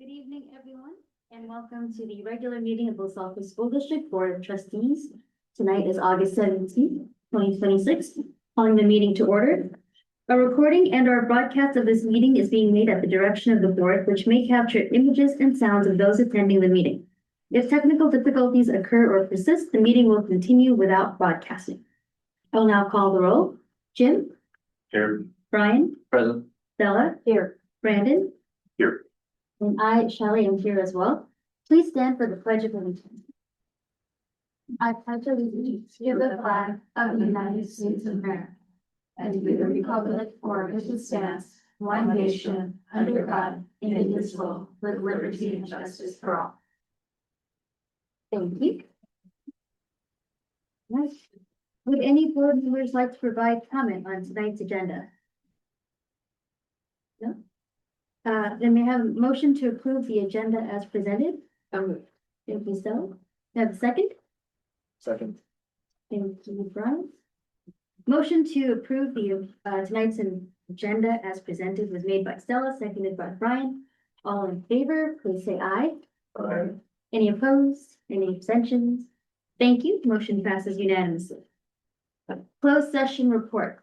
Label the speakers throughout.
Speaker 1: Good evening, everyone, and welcome to the regular meeting of Los Altos School District Board of Trustees. Tonight is August 17th, 2026, calling the meeting to order. A recording and or broadcast of this meeting is being made at the direction of the board, which may capture images and sounds of those attending the meeting. If technical difficulties occur or persist, the meeting will continue without broadcasting. I will now call the roll. Jim?
Speaker 2: Here.
Speaker 1: Brian?
Speaker 2: Present.
Speaker 1: Stella? Here. Brandon?
Speaker 2: Here.
Speaker 1: And I, Shelley, am here as well. Please stand for the Pledge of Allegiance. I pledge allegiance to the flag of the United States of America and to the republic for which it stands, one nation, under God, indivisible, with liberty and justice for all. Thank you. Nice. Would any board members like to provide comment on tonight's agenda? No? Then we have a motion to approve the agenda as presented. Thank you, Stella. Have a second?
Speaker 2: Second.
Speaker 1: Thank you, Brian. Motion to approve the tonight's agenda as presented was made by Stella, seconded by Brian. All in favor, please say aye.
Speaker 2: Aye.
Speaker 1: Any opposed? Any abstentions? Thank you. Motion passes unanimously. Closed session report.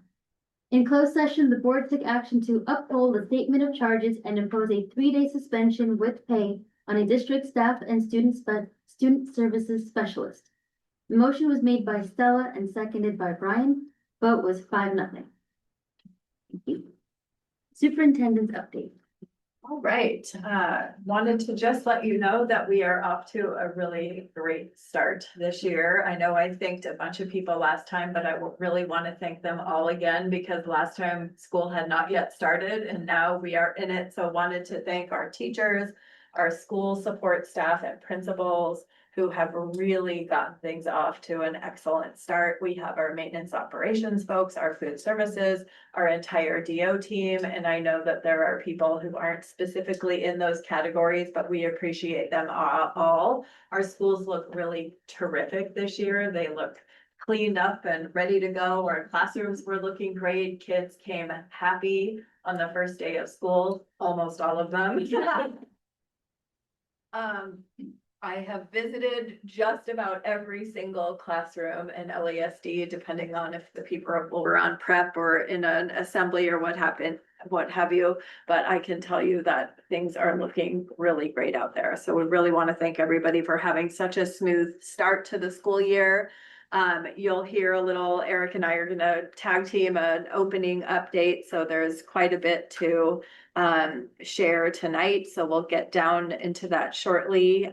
Speaker 1: In closed session, the board took action to uphold a statement of charges and impose a 3-day suspension with pay on a district staff and student services specialist. The motion was made by Stella and seconded by Brian. Vote was 5-0. Thank you. Superintendent's update.
Speaker 3: All right, wanted to just let you know that we are off to a really great start this year. I know I thanked a bunch of people last time, but I really want to thank them all again because last time school had not yet started and now we are in it. So wanted to thank our teachers, our school support staff and principals who have really gotten things off to an excellent start. We have our maintenance operations folks, our food services, our entire DO team. And I know that there are people who aren't specifically in those categories, but we appreciate them all. Our schools look really terrific this year. They look cleaned up and ready to go. Our classrooms were looking great. Kids came happy on the first day of school, almost all of them. I have visited just about every single classroom in LASD, depending on if the people were on prep or in an assembly or what have you. But I can tell you that things are looking really great out there. So we really want to thank everybody for having such a smooth start to the school year. You'll hear a little, Eric and I are going to tag team an opening update. So there's quite a bit to share tonight. So we'll get down into that shortly.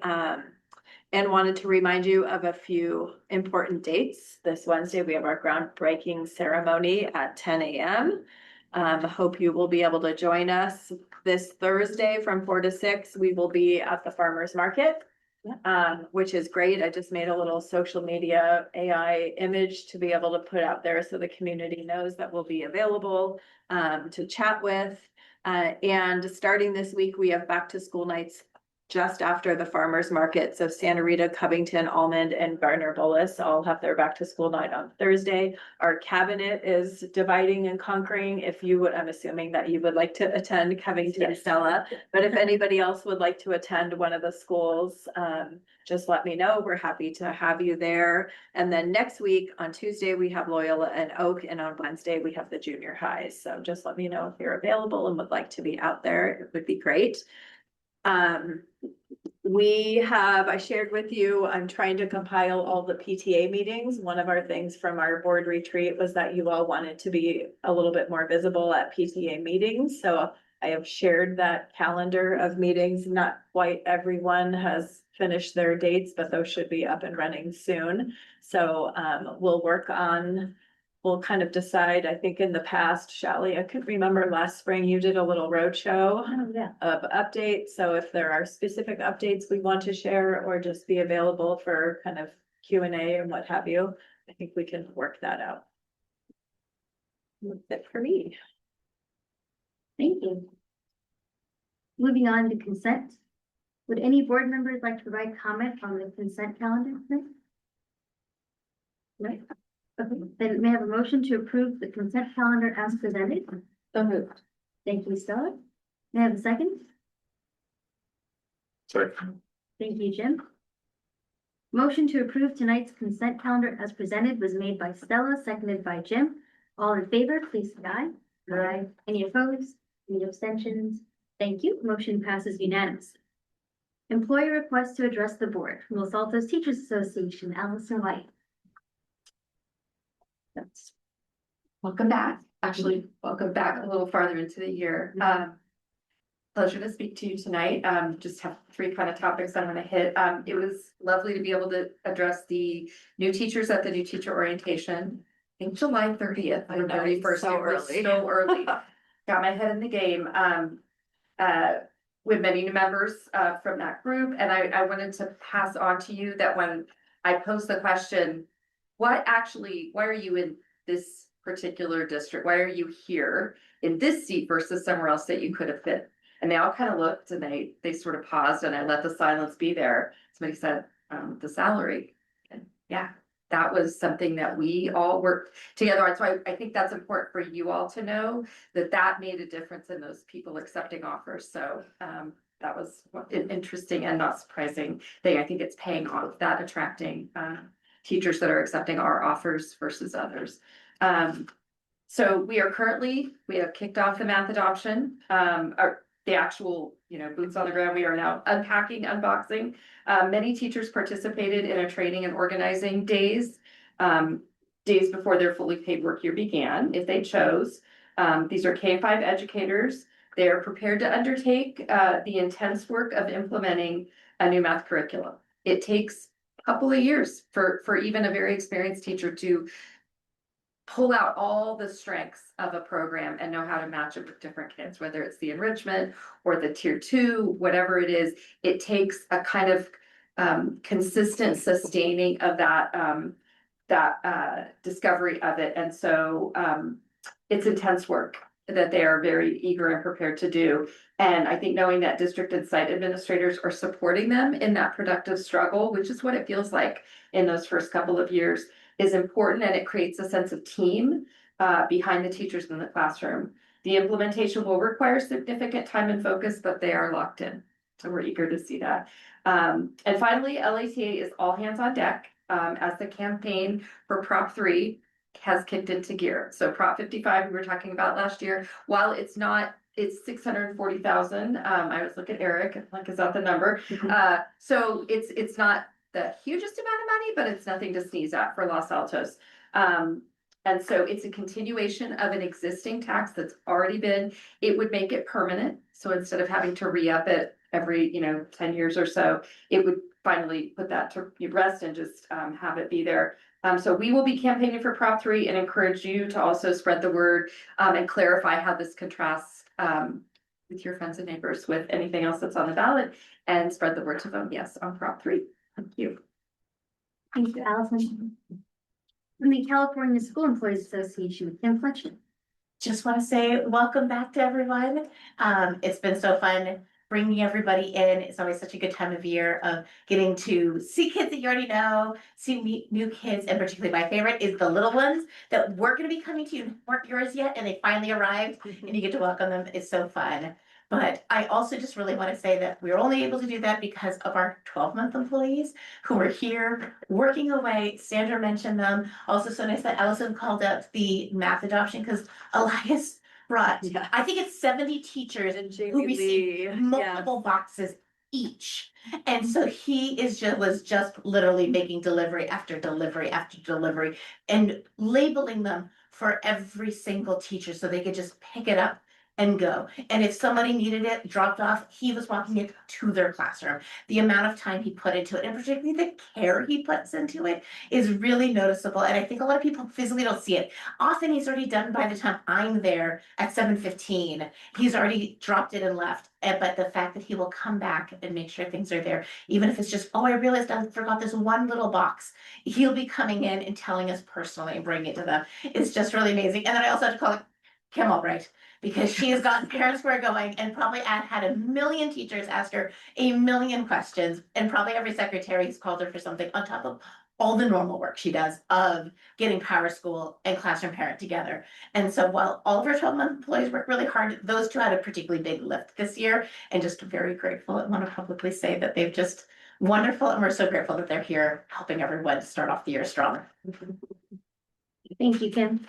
Speaker 3: And wanted to remind you of a few important dates. This Wednesday, we have our groundbreaking ceremony at 10 a.m. Hope you will be able to join us. This Thursday from 4 to 6, we will be at the farmers market. Which is great. I just made a little social media AI image to be able to put out there so the community knows that we'll be available to chat with. And starting this week, we have back to school nights just after the farmers market. So Santa Rita, Covington, Almond, and Gardner-Bullis all have their back to school night on Thursday. Our cabinet is dividing and conquering. If you would, I'm assuming that you would like to attend Covington, yes. Stella, but if anybody else would like to attend one of the schools, just let me know. We're happy to have you there. And then next week on Tuesday, we have Loyola and Oak, and on Wednesday, we have the junior highs. So just let me know if you're available and would like to be out there. It would be great. I shared with you, I'm trying to compile all the PTA meetings. One of our things from our board retreat was that you all wanted to be a little bit more visible at PTA meetings. So I have shared that calendar of meetings. Not quite everyone has finished their dates, but those should be up and running soon. So we'll kind of decide. I think in the past, Shelley, I could remember last spring you did a little roadshow of updates. So if there are specific updates we want to share or just be available for kind of Q&A and what have you, I think we can work that out. That's it for me.
Speaker 1: Thank you. Moving on to consent. Would any board members like to provide comment on the consent calendar? Right. Okay, then may I have a motion to approve the consent calendar as presented? So moved. Thank you, Stella. May I have a second?
Speaker 2: Second.
Speaker 1: Thank you, Jim. Motion to approve tonight's consent calendar as presented was made by Stella, seconded by Jim. All in favor, please say aye. Aye. Any opposed? Any abstentions? Thank you. Motion passes unanimously. Employee request to address the board from Los Altos Teachers Association, Allison White.
Speaker 4: Welcome back. Actually, welcome back a little farther into the year. Pleasure to speak to you tonight. Just have three kind of topics I'm going to hit. It was lovely to be able to address the new teachers at the new teacher orientation. I think July 30th or 31st.
Speaker 3: so
Speaker 4: It was
Speaker 3: early.
Speaker 4: so early. Got my head in the game. With many new members from that group, and I wanted to pass on to you that when I posed the question, why are you in this particular district? Why are you here in this seat versus somewhere else that you could have been? And they all kind of looked and they sort of paused, and I let the silence be there. Somebody said, the salary. And yeah, that was something that we all worked together on. So I think that's important for you all to know that made a difference in those people accepting offers. So that was an interesting and not surprising thing. I think it's paying off, that attracting teachers that are accepting our offers versus others. So we have kicked off the math adoption, the actual, boots on the ground. We are now unpacking, unboxing. Many teachers participated in a training and organizing days before their fully paid work year began, if they chose. These are K-5 educators. They are prepared to undertake the intense work of implementing a new math curriculum. It takes a couple of years for even a very experienced teacher to pull out all the strengths of a program and know how to match it with different kids, whether it's the enrichment or the tier 2, whatever it is. It takes a kind of consistent sustaining of that discovery of it. And so it's intense work that they are very eager and prepared to do. And I think knowing that district and site administrators are supporting them in that productive struggle, which is what it feels like in those first couple of years, is important, and it creates a sense of team behind the teachers in the classroom. The implementation will require significant time and focus, but they are locked in. So we're eager to see that. And finally, LATA is all hands on deck as the campaign for Prop 3 has kicked into gear. So Prop 55 we were talking about last year, while it's 640,000. I was looking at Eric, like, is that the number? So it's not the hugest amount of money, but it's nothing to sneeze at for Los Altos. And so it's a continuation of an existing tax that's already it would make it permanent. So instead of having to re-up it every, 10 years or so, it would finally put that to rest and just have it be there. So we will be campaigning for Prop 3 and encourage you to also spread the word and clarify how this contrasts with your friends and neighbors with anything else that's on the ballot, and spread the word to vote yes on Prop 3. Thank you.
Speaker 1: Thank you, Allison. From the California School Employees Association, Kim Fletcher.
Speaker 5: Just want to say welcome back to everyone. It's been so fun bringing everybody in. It's always such a good time of year of getting to see kids that you already know, see new kids, and particularly my favorite is the little ones that were going to be coming to you, weren't yours yet, and they finally arrived, and you get to welcome them. It's so fun. But I also just really want to say that we were only able to do that because of our 12-month employees who are here working away. Sandra mentioned them. Also, so nice that Allison called out the math adoption, because Elias brought, I think it's 70 teachers
Speaker 3: And
Speaker 5: who received multiple boxes each. And so he was just literally making delivery after delivery after delivery and labeling them for every single teacher so they could just pick it up and go. And if somebody needed it dropped off, he was walking it to their classroom. The amount of time he put into it, and particularly the care he puts into it, is really noticeable. And I think a lot of people physically don't see it. Often he's already done by the time I'm there at 7:15. He's already dropped it and left. But the fact that he will come back and make sure things are there, even if it's just, oh, I realized I forgot this one little box. He'll be coming in and telling us personally and bringing it to them. It's just really amazing. And then I also have to call it Kim Albright, because she has gotten Parents Square going and probably had a million teachers ask her a million questions, and probably every secretary has called her for something on top of all the normal work she does of getting Power School and Classroom Parent together. And so while all of our 12-month employees work really hard, those two had a particularly big lift this year, and just very grateful and want to publicly say that they've just wonderful, and we're so grateful that they're here helping everyone to start off the year strong.
Speaker 1: Thank you, Kim.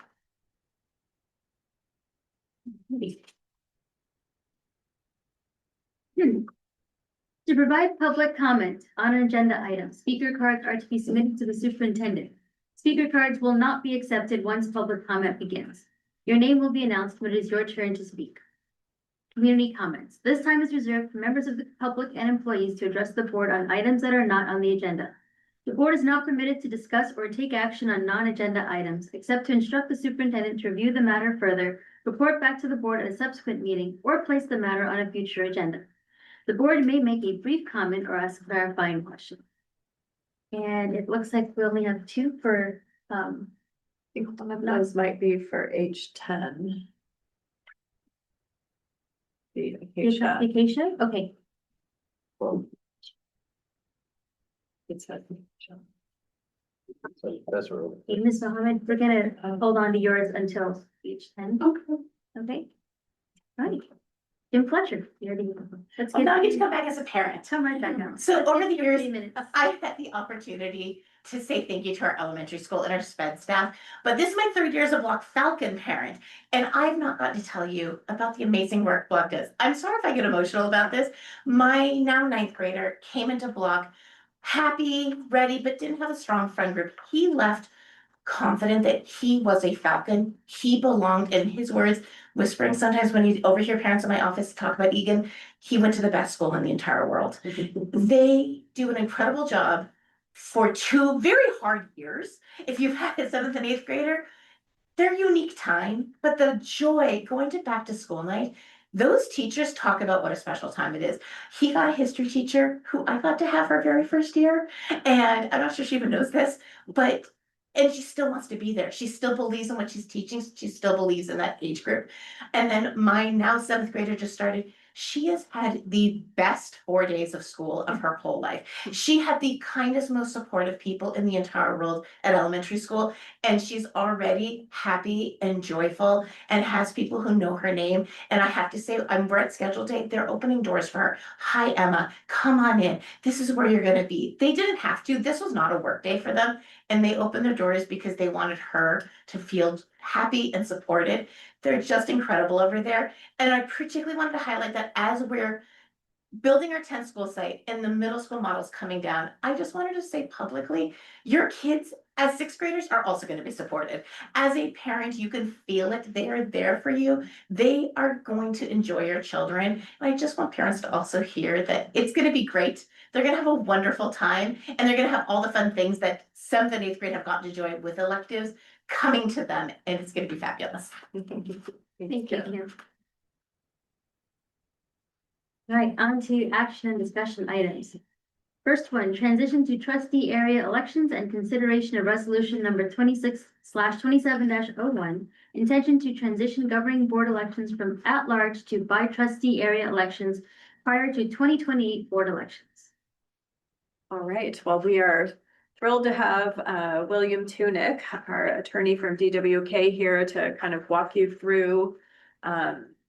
Speaker 1: To provide public comment on an agenda item, speaker cards are to be submitted to the superintendent. Speaker cards will not be accepted once public comment begins. Your name will be announced when it is your turn to speak. Community comments. This time is reserved for members of the public and employees to address the board on items that are not on the agenda. The board is not permitted to discuss or take action on non-agenda items, except to instruct the superintendent to review the matter further, report back to the board at a subsequent meeting, or place the matter on a future agenda. The board may make a brief comment or ask a clarifying question. And it looks like we only have two for,
Speaker 3: I think one of those might be for H10. The Acacia.
Speaker 1: Acacia, okay.
Speaker 3: It's a-
Speaker 2: So that's where.
Speaker 1: Okay, Ms. Mohammed, we're gonna hold on to yours until H10.
Speaker 5: Okay.
Speaker 1: Okay. All right. Jim Fletcher, you're the, let's
Speaker 5: Well,
Speaker 1: get.
Speaker 5: now I get to come back as a parent.
Speaker 1: Come right back now.
Speaker 5: So
Speaker 1: Let's
Speaker 5: over
Speaker 1: get
Speaker 5: the
Speaker 1: your
Speaker 5: years,
Speaker 1: 30 minutes.
Speaker 5: I've had the opportunity to say thank you to our elementary school and our SPED staff, but this is my 3rd year as a Block Falcon parent, and I've not gotten to tell you about the amazing work Block does. I'm sorry if I get emotional about this. My now 9th grader came into Block happy, ready, but didn't have a strong friend group. He left confident that he was a Falcon. He belonged, in his words, whispering sometimes when you overhear parents in my office talk about Egan, he went to the best school in the entire world. They do an incredible job for 2 very hard years. If you've had a 7th and 8th grader, they're unique time, but the joy going to back to school night, those teachers talk about what a special time it is. He got a history teacher who I got to have her very first year, and I'm not sure she even knows this, but and she still wants to be there. She still believes in what she's teaching. She still believes in that age group. And then my now 7th grader just started. She has had the best 4 days of school of her whole life. She had the kindest, most supportive people in the entire world at elementary school. And she's already happy and joyful and has people who know her name. And I have to say, we're at scheduled date. They're opening doors for her. Hi, Emma, come on in. This is where you're going to be. They didn't have to. This was not a work day for them. And they opened their doors because they wanted her to feel happy and supported. They're just incredible over there. And I particularly wanted to highlight that as we're building our 10th school site and the middle school models coming down, I just wanted to say publicly, your kids as 6th graders are also going to be supported. As a parent, you can feel it. They are there for you. They are going to enjoy your children. And I just want parents to also hear that it's going to be great. They're going to have a wonderful time, and they're going to have all the fun things that 7th and 8th grade have gotten to enjoy with electives coming to them, and it's going to be fabulous.
Speaker 1: Thank you. All right, on to action and discussion items. First one, transition to trustee area elections and consideration of resolution number 26/27-01. Intention to transition governing board elections from at-large to by trustee area elections prior to 2028 board elections.
Speaker 3: All right, well, we are thrilled to have William Tunick, our attorney from DWK, here to kind of walk you through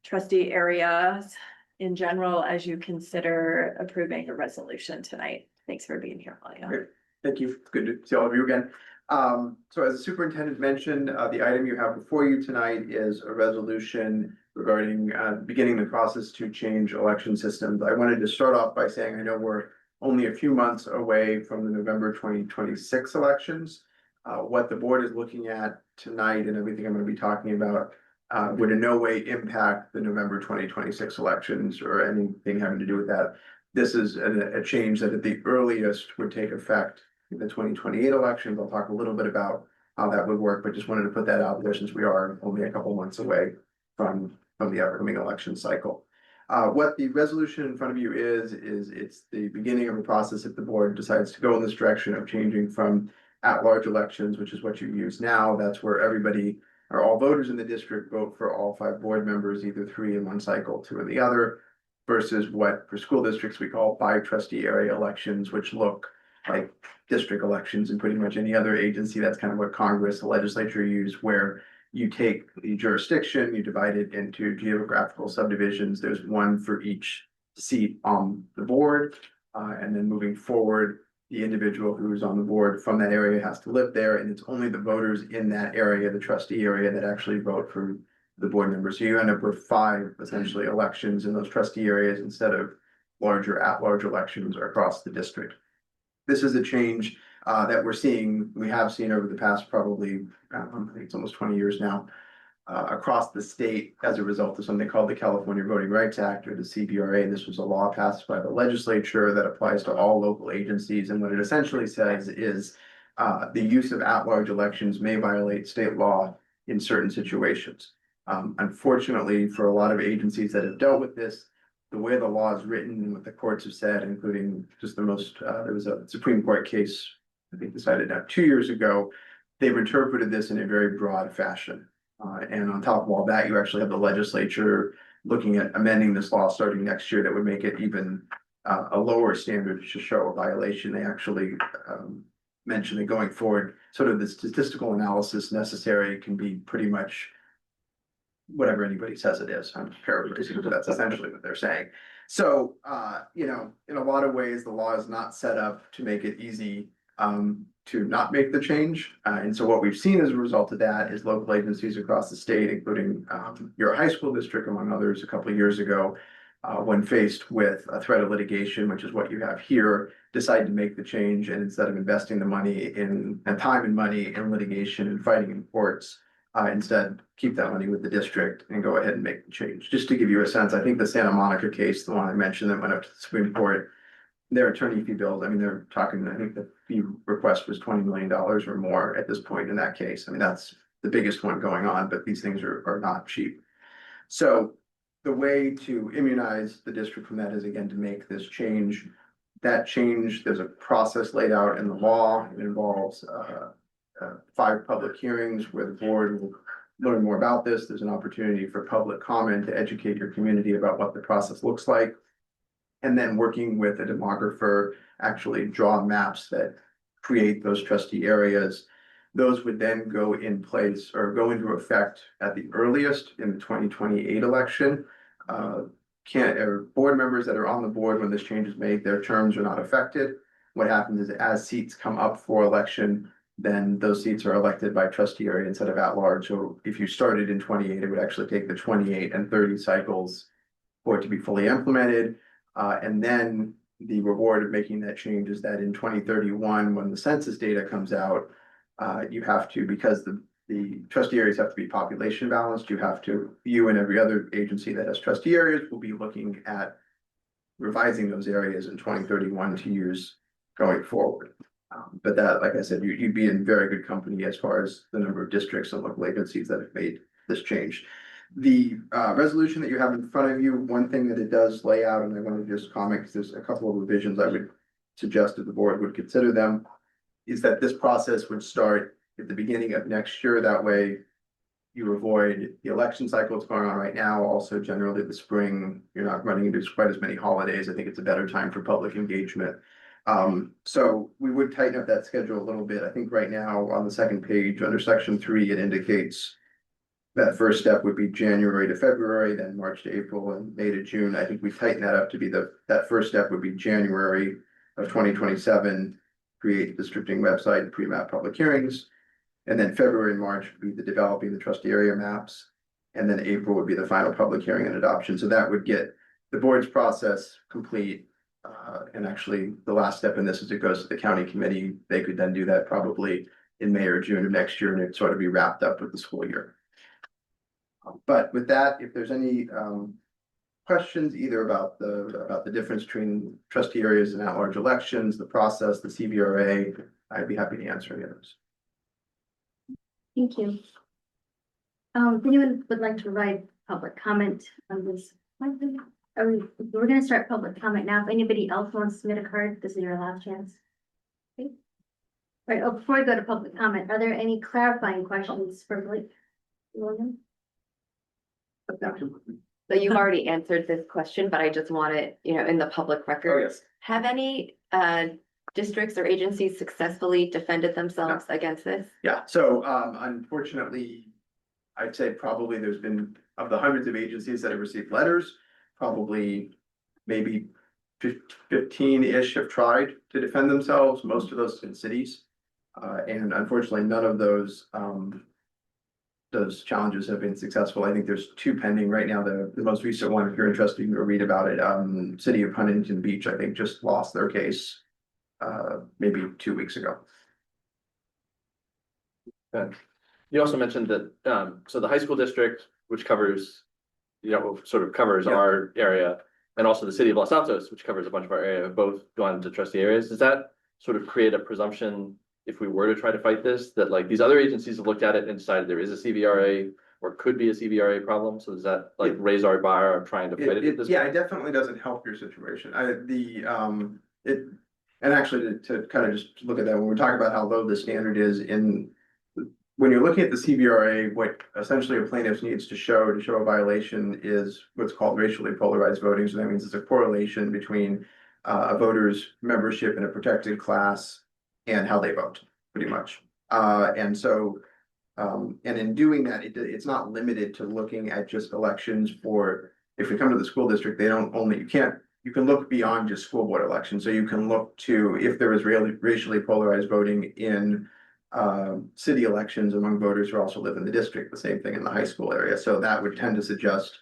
Speaker 3: trustee areas in general as you consider approving a resolution tonight. Thanks for being here, William.
Speaker 6: Great. Thank you. It's good to see all of you again. So as the superintendent mentioned, the item you have before you tonight is a resolution regarding beginning the process to change election systems. I wanted to start off by saying I know we're only a few months away from the November 2026 elections. What the board is looking at tonight and everything I'm going to be talking about would in no way impact the November 2026 elections or anything having to do with that. This is a change that at the earliest would take effect in the 2028 elections. I'll talk a little bit about how that would work, but just wanted to put that out there since we are only a couple months away from the upcoming election cycle. What the resolution in front of you is it's the beginning of a process if the board decides to go in this direction of changing from at-large elections, which is what you use now. That's where everybody or all voters in the district vote for all 5 board members, either 3 in one cycle, 2 in the other, versus what for school districts we call by trustee area elections, which look like district elections and pretty much any other agency. That's kind of what Congress, the legislature use, where you take the jurisdiction, you divide it into geographical subdivisions. There's one for each seat on the board. And then moving forward, the individual who's on the board from that area has to live there, and it's only the voters in that area, the trustee area, that actually vote for the board members. So you end up with 5 essentially elections in those trustee areas instead of larger at-large elections across the district. This is a change that we have seen over the past probably, I think it's almost 20 years now, across the state as a result of something called the California Voting Rights Act, or the CVRA. This was a law passed by the legislature that applies to all local agencies. And what it essentially says is the use of at-large elections may violate state law in certain situations. Unfortunately, for a lot of agencies that have dealt with this, the way the law is written and what the courts have said, including just there was a Supreme Court case, I think decided now 2 years ago, they've interpreted this in a very broad fashion. And on top of all that, you actually have the legislature looking at amending this law starting next year that would make it even a lower standard to show a violation. They actually mentioned that going forward, sort of the statistical analysis necessary can be pretty much whatever anybody says it is. I'm paraphrasing, but that's essentially what they're saying. So, in a lot of ways, the law is not set up to make it easy to not make the change. And so what we've seen as a result of that is local agencies across the state, including your high school district, among others, a couple of years ago, when faced with a threat of litigation, which is what you have here, decide to make the change. And instead of investing the money and time and money in litigation and fighting in courts, instead keep that money with the district and go ahead and make the change. Just to give you a sense, I think the Santa Monica case, the one I mentioned that went up to the Supreme Court, their attorney fee bills, I mean, they're talking, I think the fee request was $20 million or more at this point in that case. I mean, that's the biggest one going on, but these things are not cheap. So the way to immunize the district from that is, again, to make this change. That change, there's a process laid out in the law. It involves 5 public hearings where the board will learn more about this. There's an opportunity for public comment to educate your community about what the process looks like. And then working with a demographer, actually draw maps that create those trustee areas. Those would then go in place or go into effect at the earliest in the 2028 election. Board members that are on the board when this change is made, their terms are not affected. What happens is as seats come up for election, then those seats are elected by trustee area instead of at large. So if you started in 28, it would actually take the 28 and 30 cycles for it to be fully implemented. And then the reward of making that change is that in 2031, when the census data comes out, you have to, because the trustee areas have to be population balanced, you and every other agency that has trustee areas will be looking at revising those areas in 2031 to use going forward. But that, like I said, you'd be in very good company as far as the number of districts and local agencies that have made this change. The resolution that you have in front of you, one thing that it does lay out, and I want to just comment because there's a couple of revisions I would suggest that the board would consider them, is that this process would start at the beginning of next year. That way you avoid the election cycle that's going on right now. Also, generally the spring, you're not running into quite as many holidays. I think it's a better time for public engagement. So we would tighten up that schedule a little bit. I think right now on the second page under section 3, it indicates that first step would be January to February, then March to April, and May to June. I think we tighten that up to be that first step would be January of 2027, create the districting website, pre-map public hearings. And then February and March would be the developing the trustee area maps. And then April would be the final public hearing and adoption. So that would get the board's process complete. And actually the last step in this is it goes to the county committee. They could then do that probably in May or June of next year, and it'd sort of be wrapped up with the school year. But with that, if there's any questions either about the difference between trustee areas and at-large elections, the process, the CVRA, I'd be happy to answer any of those.
Speaker 1: Thank you. If anyone would like to provide public comment on this, we're gonna start public comment now. If anybody else wants to submit a card, this is your last chance. Okay. Right, before we go to public comment, are there any clarifying questions for Blake? William?
Speaker 7: So you've already answered this question, but I just want it, in the public record.
Speaker 6: Oh, yes.
Speaker 7: Have any
Speaker 3: districts or agencies successfully defended themselves against this?
Speaker 6: Yeah, so unfortunately, I'd say probably there's been, of the hundreds of agencies that have received letters, probably maybe 15-ish have tried to defend themselves, most of those in cities. And unfortunately, none of those challenges have been successful. I think there's two pending right now. The most recent one, if you're interested, you can go read about it. City of Huntington Beach, I think, just lost their case maybe 2 weeks ago.
Speaker 2: You also mentioned that, so the high school district, which covers, sort of covers
Speaker 6: Yeah.
Speaker 2: our area, and also the city of Los Altos, which covers a bunch of our area, have both gone into trustee areas. Does that sort of create a presumption, if we were to try to fight this, that like these other agencies have looked at it and decided there is a CVRA or could be a CVRA problem? So does that like raise our bar of trying to fight it at this
Speaker 6: Yeah,
Speaker 2: point?
Speaker 6: it definitely doesn't help your situation. And actually to kind of just look at that, when we're talking about how low the standard is when you're looking at the CVRA, what essentially a plaintiff needs to show a violation is what's called racially polarized voting. So that means it's a correlation between a voter's membership in a protected class and how they vote, pretty much. And in doing that, it's not limited to looking at just elections for, if we come to the school district, you can look beyond just school board elections. So you can look to if there is racially polarized voting in city elections among voters who also live in the district, the same thing in the high school area. So that would tend to suggest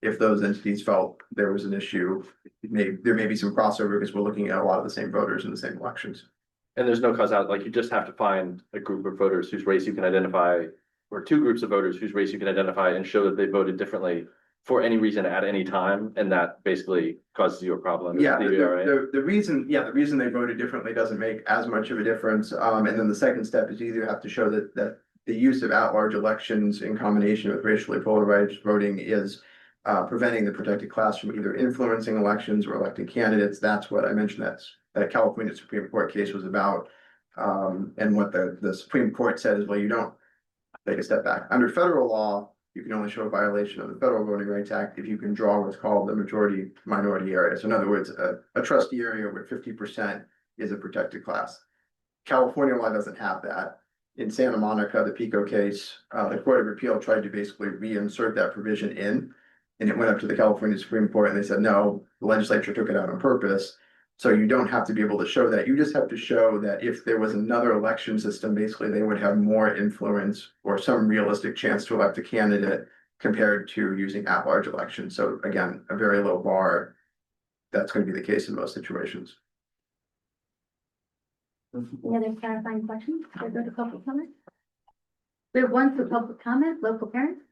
Speaker 6: if those entities felt there was an issue, there may be some crossover because we're looking at a lot of the same voters in the same elections.
Speaker 2: And there's no causality, like you just have to find a group of voters whose race you can identify, or two groups of voters whose race you can identify and show that they voted differently for any reason at any time, and that basically causes you a problem.
Speaker 6: Yeah, the reason they voted differently doesn't make as much of a difference. And then the second step is you either have to show that the use of at-large elections in combination with racially polarized voting is preventing the protected class from either influencing elections or electing candidates. That's what I mentioned. That California Supreme Court case was about. And what the Supreme Court said is, well, you don't take a step back. Under federal law, you can only show a violation of the Federal Voting Rights Act if you can draw what's called the majority minority area. So in other words, a trustee area where 50% is a protected class. California law doesn't have that. In Santa Monica, the Pico case, the Court of Appeal tried to basically reinsert that provision in, and it went up to the California Supreme Court and they said, no, the legislature took it out on purpose. So you don't have to be able to show that. You just have to show that if there was another election system, basically they would have more influence or some realistic chance to elect a candidate compared to using at-large elections. So again, a very low bar. That's going to be the case in most situations.
Speaker 1: Any other clarifying questions? Should I go to public comment? We have one for public comment, local parents.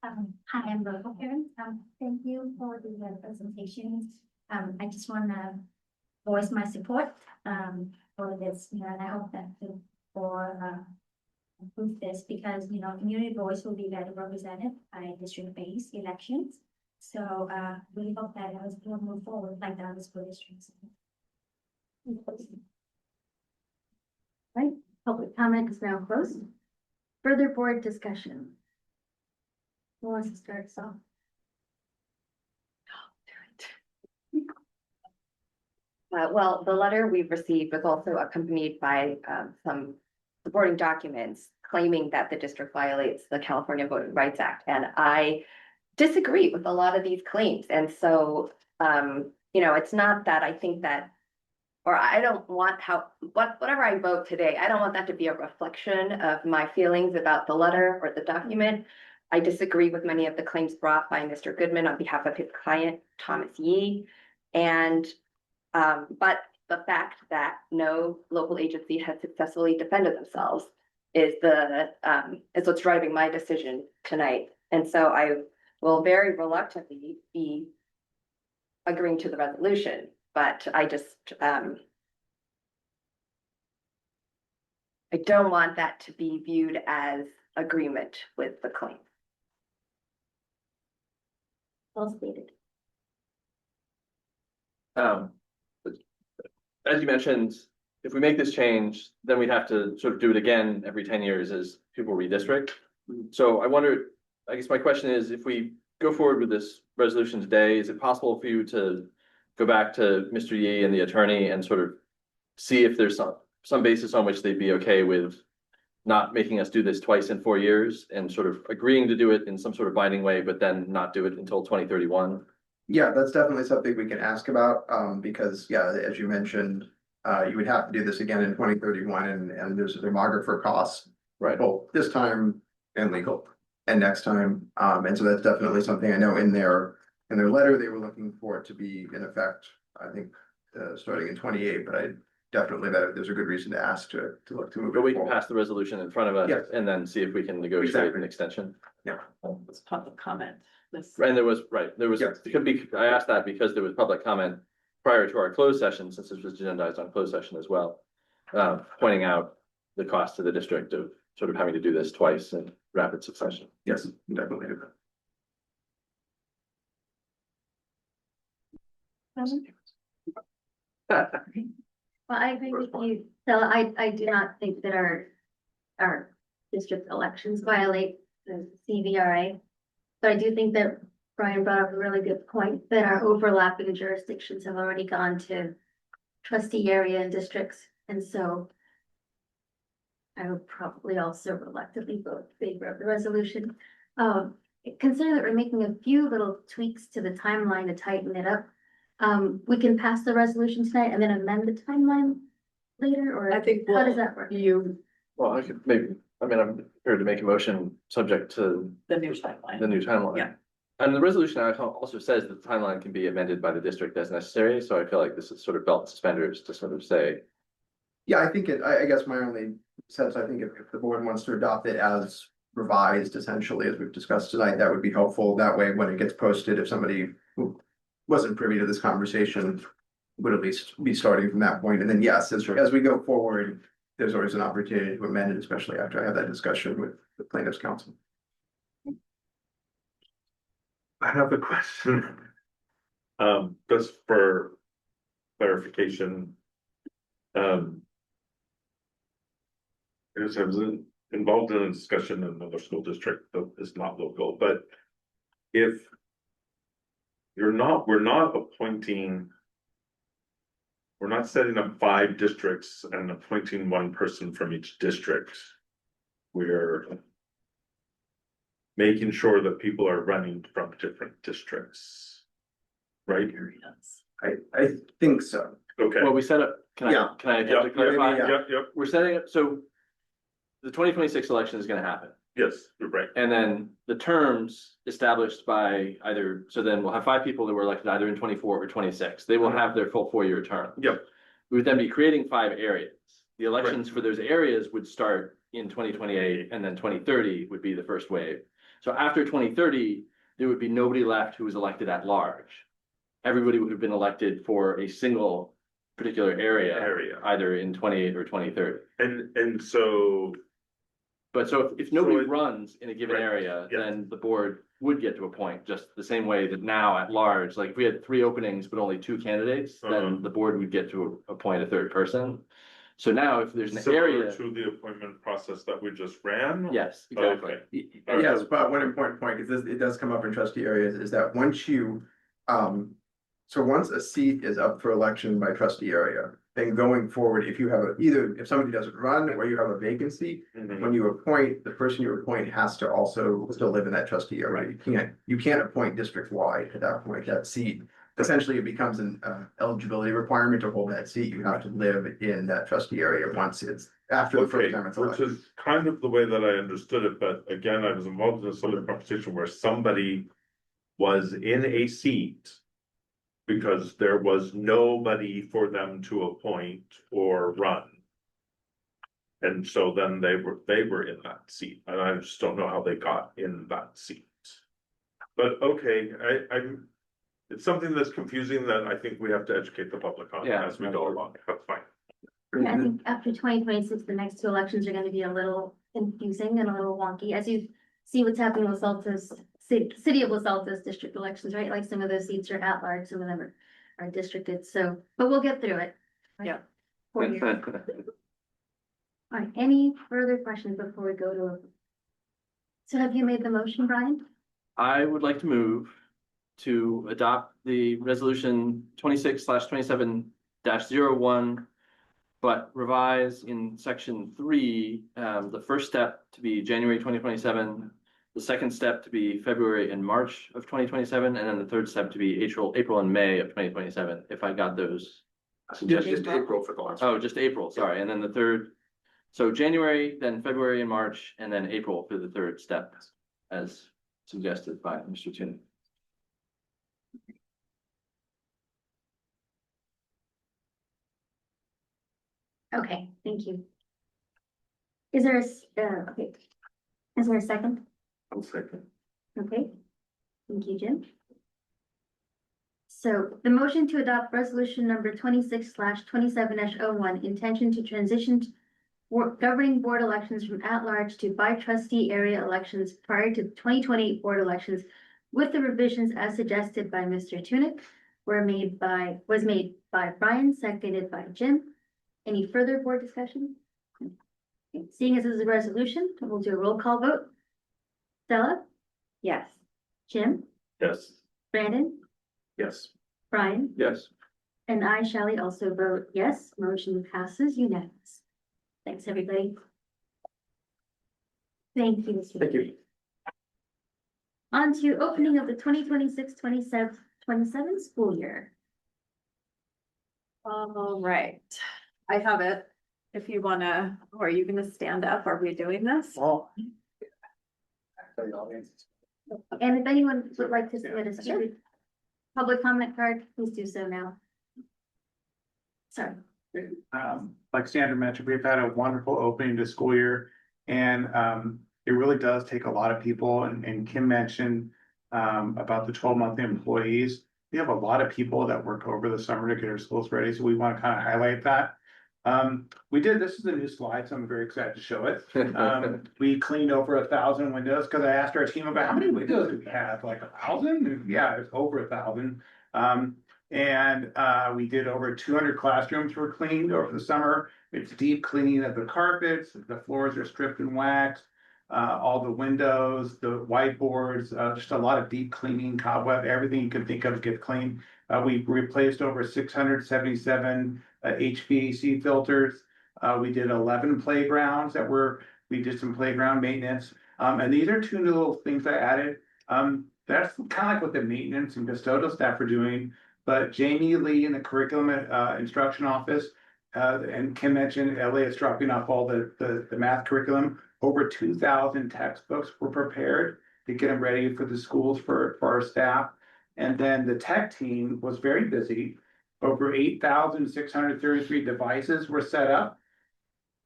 Speaker 7: Hi, I'm local parent. Thank you for the presentation. I just wanna voice my support for this, and I hope that for approve this because community voice will be better represented by district-based elections. So we hope that it will move forward like the other school districts.
Speaker 1: Right, public comment is now closed. Further board discussion. Who wants to start us off?
Speaker 8: Well, the letter we've received was also accompanied by some supporting documents claiming that the district violates the California Voting Rights Act. And I disagree with a lot of these claims. And so, it's not that I think that, or I don't want whatever I vote today, I don't want that to be a reflection of my feelings about the letter or the document. I disagree with many of the claims brought by Mr. Goodman on behalf of his client, Thomas Yee. And but the fact that no local agency has successfully defended themselves is what's driving my decision tonight. And so I will very reluctantly be agreeing to the resolution, but I just I don't want that to be viewed as agreement with the claim.
Speaker 1: Well stated.
Speaker 2: As you mentioned, if we make this change, then we'd have to sort of do it again every 10 years as people redistrict. So I guess my question is, if we go forward with this resolution today, is it possible for you to go back to Mr. Yee and the attorney and sort of see if there's some basis on which they'd be okay with not making us do this twice in 4 years and sort of agreeing to do it in some sort of binding way, but then not do it until 2031?
Speaker 6: Yeah, that's definitely something we can ask about, because, yeah, as you mentioned, you would have to do this again in 2031, and there's a demographer costs.
Speaker 2: Right.
Speaker 6: Both this time and legal, and next time, and so that's definitely something I know in their letter, they were looking for it to be in effect, I think, starting in 28, but I definitely there's a good reason to ask to look to move it
Speaker 2: But we can
Speaker 6: forward.
Speaker 2: pass the resolution in front of us
Speaker 6: Yes.
Speaker 2: and then see if we can negotiate
Speaker 6: Exactly.
Speaker 2: an extension.
Speaker 3: It's public comment. This.
Speaker 2: And there was,
Speaker 6: Yes.
Speaker 2: it could be, I asked that because there was public comment prior to our closed session, since this was agendized on closed session as well. Pointing out the cost to the district of sort of having to do this twice in rapid succession.
Speaker 6: Yes, definitely do
Speaker 1: Well, I agree with you. So I do not think that our district elections violate the CVRA. But I do think that Brian brought up a really good point, that our overlapping jurisdictions have already gone to trustee area and districts, and so I would probably also reluctantly vote in favor of the resolution. Considering that we're making a few little tweaks to the timeline to tighten it up, we can pass the resolution tonight and then amend the timeline later, or
Speaker 3: I think
Speaker 1: how does
Speaker 3: we'll-
Speaker 1: that work?
Speaker 3: You,
Speaker 2: Well, I could maybe, I mean, I'm prepared to make a motion subject to
Speaker 3: the new timeline.
Speaker 2: the new timeline.
Speaker 3: Yeah.
Speaker 2: And the resolution also says that the timeline can be amended by the district as necessary, so I feel like this is sort of belt and suspenders to sort of say,
Speaker 6: Yeah, I think I guess my only sense, I think if the board wants to adopt it as revised, essentially, as we've discussed tonight, that would be helpful. That way, when it gets posted, if somebody who wasn't privy to this conversation would at least be starting from that point. And then, yes, as we go forward, there's always an opportunity to amend it, especially after I have that discussion with the plaintiff's counsel.
Speaker 9: I have a question. Just for clarification. Because I was involved in a discussion in another school district that is not local, but if we're not appointing. We're not setting up 5 districts and appointing one person from each district. We're making sure that people are running from different districts. Right?
Speaker 6: I think so.
Speaker 9: Okay.
Speaker 2: well, we set up, can I
Speaker 9: Yeah,
Speaker 2: attempt to clarify?
Speaker 6: yeah.
Speaker 9: Yep,
Speaker 2: We're setting up, so the 2026 election is gonna happen.
Speaker 9: yes, you're right.
Speaker 2: And then the terms established by either, so then we'll have 5 people that were elected either in 24 or 26. They will have their full 4-year term.
Speaker 9: Yep.
Speaker 2: We would then be creating 5 areas. The elections for those areas would start in 2028, and then 2030 would be the first wave. So after 2030, there would be nobody left who was elected at large. Everybody would have been elected for a single particular area, either in 28 or 2030.
Speaker 9: And so,
Speaker 2: But so if nobody
Speaker 9: So it-
Speaker 2: runs in a given
Speaker 9: Right,
Speaker 2: area,
Speaker 9: yeah.
Speaker 2: then the board would get to appoint, just the same way that now at large, like if we had 3 openings but only 2 candidates, then
Speaker 9: Uh-huh.
Speaker 2: the board would get to appoint a 3rd person. So now if there's an
Speaker 9: similar
Speaker 2: area,
Speaker 9: to the appointment process that we just ran?
Speaker 2: yes, exactly.
Speaker 6: Yes, but one important point, because it does come up in trustee areas, is that once you, so once a seat is up for election by trustee area, then going forward, if you have either, if somebody doesn't run or you have a vacancy,
Speaker 9: Mhm.
Speaker 6: when you appoint, the person you appoint has to also still live in that trustee area. You can't appoint district wide at that point, that seat. Essentially, it becomes an eligibility requirement to hold that seat. You have to live in that trustee area once it's after the first
Speaker 9: Okay,
Speaker 6: time it's
Speaker 9: which
Speaker 6: elected.
Speaker 9: is kind of the way that I understood it, but again, I was involved in a sort of conversation where somebody was in a seat. Because there was nobody for them to appoint or run. And so then they were in that seat, and I just don't know how they got in that seat. But okay, it's something that's confusing that I think we have to educate the public on
Speaker 2: Yeah,
Speaker 9: as we go along, that's fine.
Speaker 1: Yeah, I think after 2026, the next 2 elections are gonna be a little confusing and a little wonky, as you see what's happening with Salta's, city of Los Altos district elections, right? Like some of those seats are at large, some of them are districted, so, but we'll get through it. right?
Speaker 3: Yeah.
Speaker 1: 4 years. All right, any further questions before we go to? So have you made the motion, Brian?
Speaker 2: I would like to move to adopt the resolution 26/27-01, but revise in section 3, the first step to be January 2027, the second step to be February and March of 2027, and then the third step to be April and May of 2027, if I got those.
Speaker 6: Just April for the last.
Speaker 2: Oh, just April, sorry, and then the third, so January, then February and March, and then April for the third step, as suggested by Mr. Tunin.
Speaker 1: Okay, thank you. Is there okay. Is there a second?
Speaker 9: I'll second.
Speaker 1: Okay. Thank you, Jim. So the motion to adopt resolution number 26/27-01, intention to transition governing board elections from at-large to by trustee area elections prior to 2028 board elections with the revisions as suggested by Mr. Tunick was made by Brian, seconded by Jim. Any further board discussion? Okay, seeing as this is a resolution, we'll do a roll call vote. Stella,
Speaker 8: Yes.
Speaker 1: Jim,
Speaker 9: Yes.
Speaker 1: Brandon,
Speaker 9: Yes.
Speaker 1: Brian,
Speaker 2: Yes.
Speaker 1: and I, Shelley, also vote yes. Motion passes unanimous. Thanks, everybody. Thank you, Mr.
Speaker 6: Thank you.
Speaker 1: On to opening of the 2026-27 school year.
Speaker 3: All right, I have it. If you wanna, or are you gonna stand up? Are we doing this?
Speaker 6: Well.
Speaker 1: And if anyone would like to submit a speaker public comment card, please do so now. Sorry.
Speaker 10: Like Sandra mentioned, we've had a wonderful opening to school year. And it really does take a lot of people, and Kim mentioned about the 12-month employees. We have a lot of people that work over the summer to get our schools ready, so we want to kind of highlight that. This is a new slide, so I'm very excited to show it. We cleaned over 1,000 windows because I asked our team about how many windows do we have, like 1,000? Yeah, it's over 1,000. We did over 200 classrooms were cleaned over the summer. It's deep cleaning of the carpets, the floors are stripped and waxed, all the windows, the whiteboards, just a lot of deep cleaning, cobweb, everything you can think of gets cleaned. We replaced over 677 HVAC filters. We did 11 playgrounds we did some playground maintenance. And these are two new little things I added. That's kind of like what the maintenance and custodial staff are doing. But Jamie Lee in the curriculum instruction office, and Kim mentioned LA is dropping off all the math curriculum. Over 2,000 textbooks were prepared to get them ready for the schools for our staff. And then the tech team was very busy. Over 8,633 devices were set up.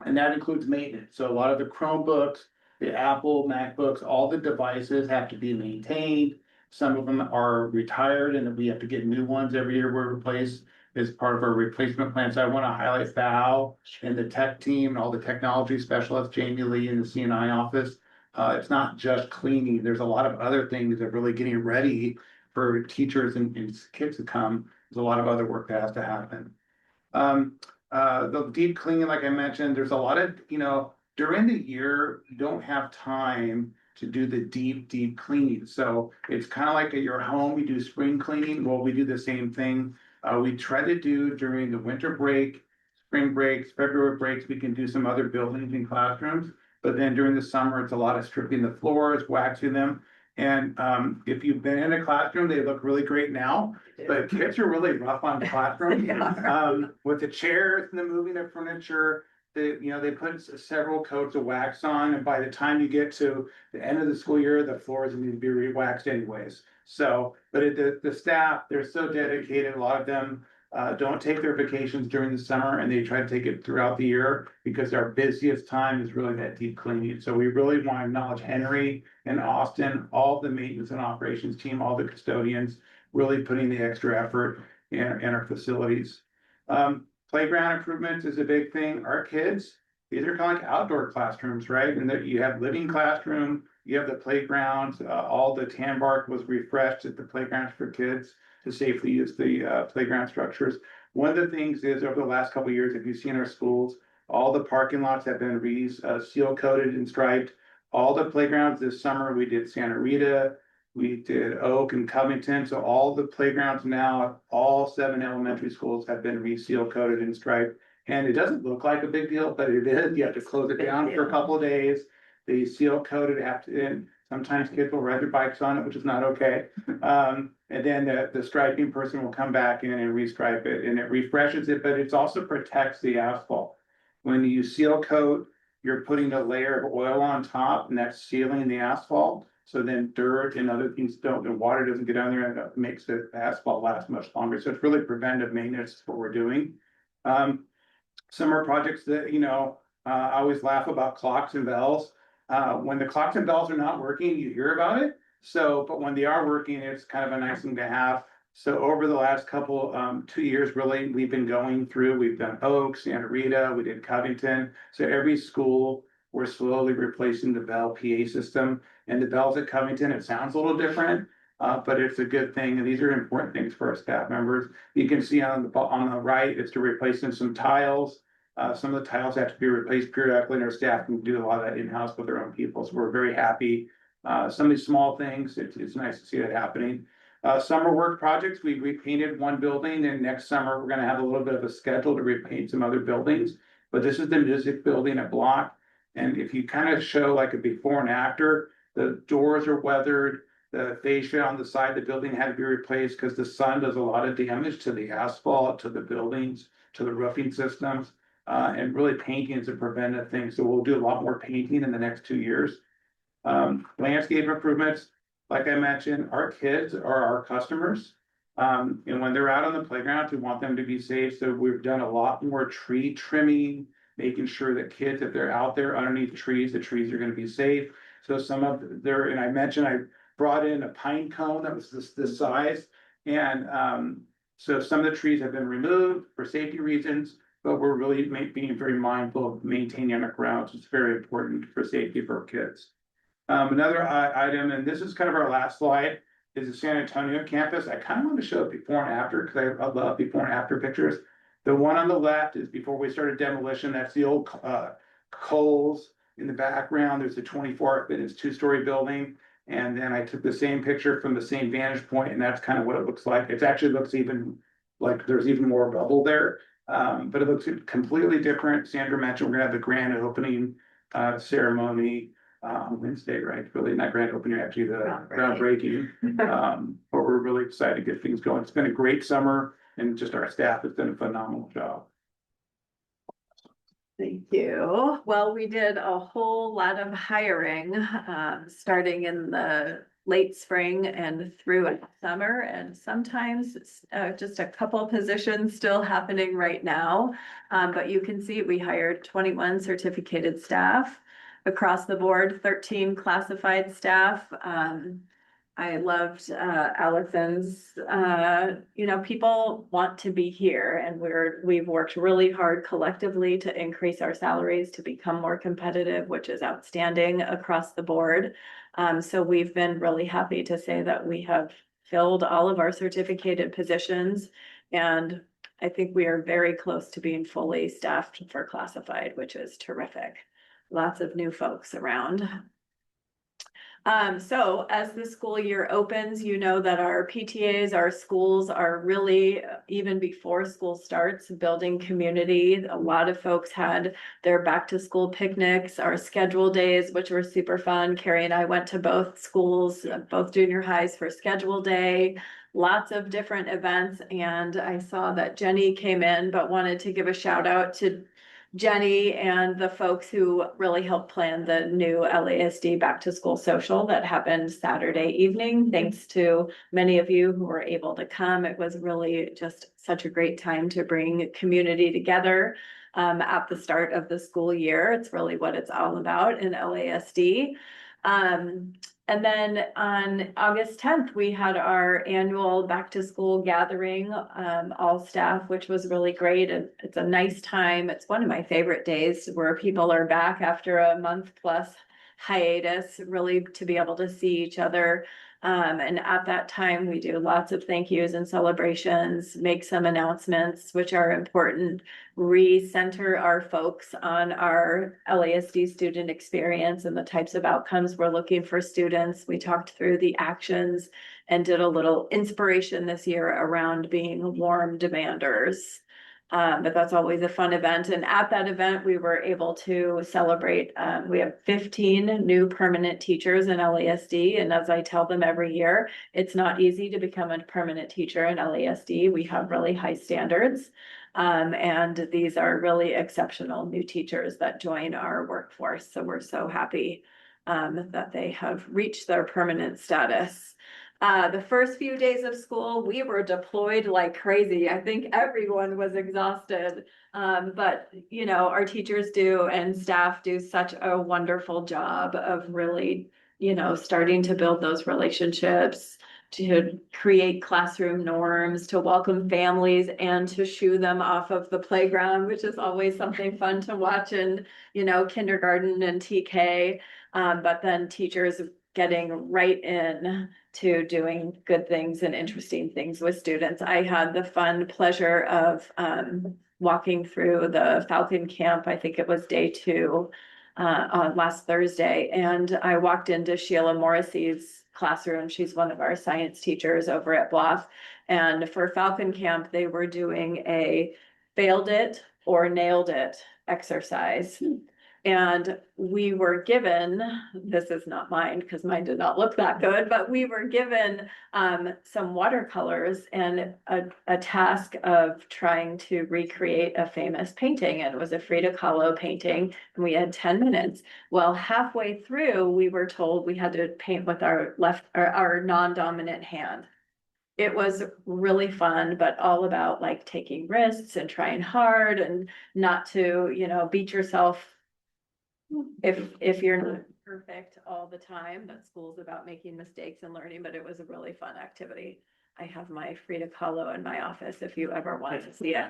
Speaker 10: And that includes maintenance. So a lot of the Chromebooks, the Apple MacBooks, all the devices have to be maintained. Some of them are retired and we have to get new ones every year. We're replaced as part of our replacement plan. So I want to highlight Val and the tech team and all the technology specialists, Jamie Lee in the CNI office. It's not just cleaning. There's a lot of other things that are really getting ready for teachers and kids to come. There's a lot of other work that has to happen. The deep cleaning, like I mentioned, there's a lot of, during the year, you don't have time to do the deep cleaning. So it's kind of like at your home, you do spring cleaning. Well, we do the same thing. We try to do during the winter break, spring breaks, February breaks, we can do some other buildings and classrooms. But then during the summer, it's a lot of stripping the floors, waxing them. And if you've been in a classroom, they look really great now, but kids are really rough on the classroom. With the chairs and the moving of furniture, they put several coats of wax on, and by the time you get to the end of the school year, the floors need to be re-waxed anyways. So, but the staff, they're so dedicated. A lot of them don't take their vacations during the summer, and they try to take it throughout the year because our busiest time is really that deep cleaning. So we really want to acknowledge Henry and Austin, all the maintenance and operations team, all the custodians, really putting the extra effort in our facilities. Playground improvements is a big thing. Our kids, these are kind of like outdoor classrooms, right? And that you have living classroom, you have the playgrounds, all the tan bark was refreshed at the playgrounds for kids to safely use the playground structures. One of the things is over the last couple of years, if you've seen our schools, all the parking lots have been seal coated and striped. All the playgrounds this summer, we did Santa Rita, We did Oak and Covington, so all the playgrounds now, all 7 elementary schools have been reseal coated and striped. And it doesn't look like a big deal, but it is. You have to close it
Speaker 3: Big
Speaker 10: down for a
Speaker 3: deal.
Speaker 10: couple of days. They seal coated, and sometimes kids will ride their bikes on it, which is not okay. And then the striping person will come back in and restripe it, and it refreshes it, but it also protects the asphalt. When you seal coat, you're putting a layer of oil on top, and that's sealing the asphalt. So then dirt and other things don't, the water doesn't get on there, and it makes the asphalt last much longer. So it's really preventive maintenance is what we're doing. Summer projects that, I always laugh about clocks and bells. When the clocks and bells are not working, you hear about it. So, but when they are working, it's kind of a nice thing to have. So over the last couple, 2 years, really, we've been going through, we've done Oak, Santa Rita, we did Covington. So every school, we're slowly replacing the bell PA system. And the bells at Covington, it sounds a little different, but it's a good thing. And these are important things for our staff members. You can see on the right, it's to replacing some tiles. Some of the tiles have to be replaced periodically, and our staff can do a lot of that in-house with their own people. So we're very happy. Some of these small things, it's nice to see that happening. Summer work projects, we repainted one building, and next summer we're gonna have a little bit of a schedule to repaint some other buildings. But this is the music building at Block. And if you kind of show like a before and after, the doors are weathered. The fascia on the side of the building had to be replaced because the sun does a lot of damage to the asphalt, to the buildings, to the roofing systems. And really painting is a preventive thing. So we'll do a lot more painting in the next 2 years. Landscape improvements, like I mentioned, our kids are our customers. And when they're out on the playground, we want them to be safe. So we've done a lot more tree trimming, making sure that kids, if they're out there underneath trees, the trees are going to be safe. So some of their, and I mentioned I brought in a pine cone that was this size. And so some of the trees have been removed for safety reasons, but we're really being very mindful of maintaining our grounds. It's very important for safety for our kids. Another item, and this is kind of our last slide, is the San Antonio campus. I kind of want to show it before and after because I love before and after pictures. The one on the left is before we started demolition. That's the old Kohl's. In the background, there's a 24-minutes 2-story building. And then I took the same picture from the same vantage point, and that's kind of what it looks like. It actually looks even like there's even more bubble there. But it looks completely different. Sandra mentioned we're gonna have the grand opening ceremony on Wednesday, right? Really not grand opening, actually the groundbreaking. But we're really excited to get things going. It's been a great summer, and just our staff has done a phenomenal job.
Speaker 3: Thank you. Well, we did a whole lot of hiring, starting in the late spring and through summer, and sometimes just a couple positions still happening right now. But you can see we hired 21 certificated staff across the board, 13 classified staff. I loved Allison's, people want to be here, and we've worked really hard collectively to increase our salaries to become more competitive, which is outstanding across the board. So we've been really happy to say that we have filled all of our certificated positions, and I think we are very close to being fully staffed for classified, which is terrific. Lots of new folks around. So as the school year opens, you know that our PTAs, our schools are really, even before school starts, building community. A lot of folks had their back to school picnics, our schedule days, which were super fun. Carrie and I went to both schools, both junior highs for schedule day, lots of different events. And I saw that Jenny came in, but wanted to give a shout out to Jenny and the folks who really helped plan the new LASD back to school social that happened Saturday evening. Thanks to many of you who were able to come. It was really just such a great time to bring community together at the start of the school year. It's really what it's all about in LASD. And then on August 10th, we had our annual back to school gathering, all staff, which was really great. And it's a nice time. It's one of my favorite days where people are back after a month plus hiatus, really to be able to see each other And at that time, we do lots of thank yous and celebrations, make some announcements, which are important, recenter our folks on our LASD student experience and the types of outcomes we're looking for students. We talked through the actions and did a little inspiration this year around being warm demanders. But that's always a fun event. And at that event, we were able to celebrate, we have 15 new permanent teachers in LASD. And as I tell them every year, it's not easy to become a permanent teacher in LASD. We have really high standards. And these are really exceptional new teachers that join our workforce. So we're so happy that they have reached their permanent status. The first few days of school, we were deployed like crazy. I think everyone was exhausted. But you know, our teachers do and staff do such a wonderful job of really, you know, starting to build those relationships, to create classroom norms, to welcome families and to shoo them off of the playground, which is always something fun to watch in, you know, kindergarten and TK. But then teachers getting right in to doing good things and interesting things with students. I had the fun pleasure of walking through the Falcon Camp. I think it was day 2 on last Thursday. And I walked into Sheila Morrissey's classroom. She's one of our science teachers over at Bluff. And for Falcon Camp, they were doing a failed it or nailed it exercise. And we were given, this is not mine because mine did not look that good, but we were given some watercolors and a task of trying to recreate a famous painting. And it was a Frida Kahlo painting. And we had 10 minutes. Well, halfway through, we were told we had to paint with our our non-dominant hand. It was really fun, but all about like taking risks and trying hard and not to, you know, beat yourself if you're not perfect all the time. That school's about making mistakes and learning, but it was a really fun activity. I have my Frida Kahlo in my office if you ever want to see it.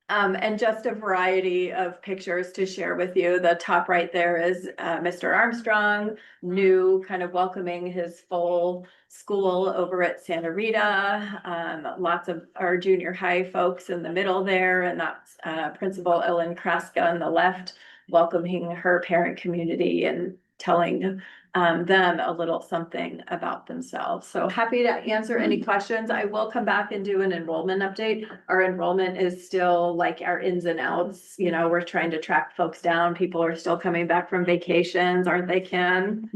Speaker 3: And just a variety of pictures to share with you. The top right there is Mr. Armstrong, new, kind of welcoming his full school over at Santa Rita. Lots of our junior high folks in the middle there, and that's Principal Ellen Kraska on the left, welcoming her parent community and telling them a little something about themselves. So happy to answer any questions. I will come back and do an enrollment update. Our enrollment is still like our ins and outs. You know, we're trying to track folks down. People are still coming back from vacations, aren't they, Ken?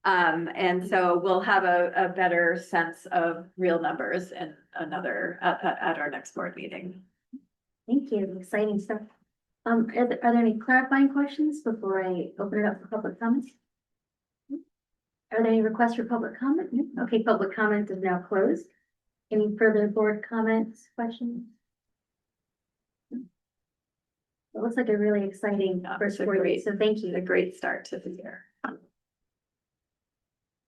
Speaker 3: And so we'll have a better sense of real numbers and another at our next board meeting.
Speaker 1: Thank you. Exciting stuff. Are there any clarifying questions before I open it up for public comments? Are there any requests for public comment? No? Okay, public comment is now closed. Any further board comments, questions? It looks like a really exciting first
Speaker 3: It's a
Speaker 1: board
Speaker 3: great-
Speaker 1: meeting, so thank you.
Speaker 3: A great start to the year.
Speaker 1: All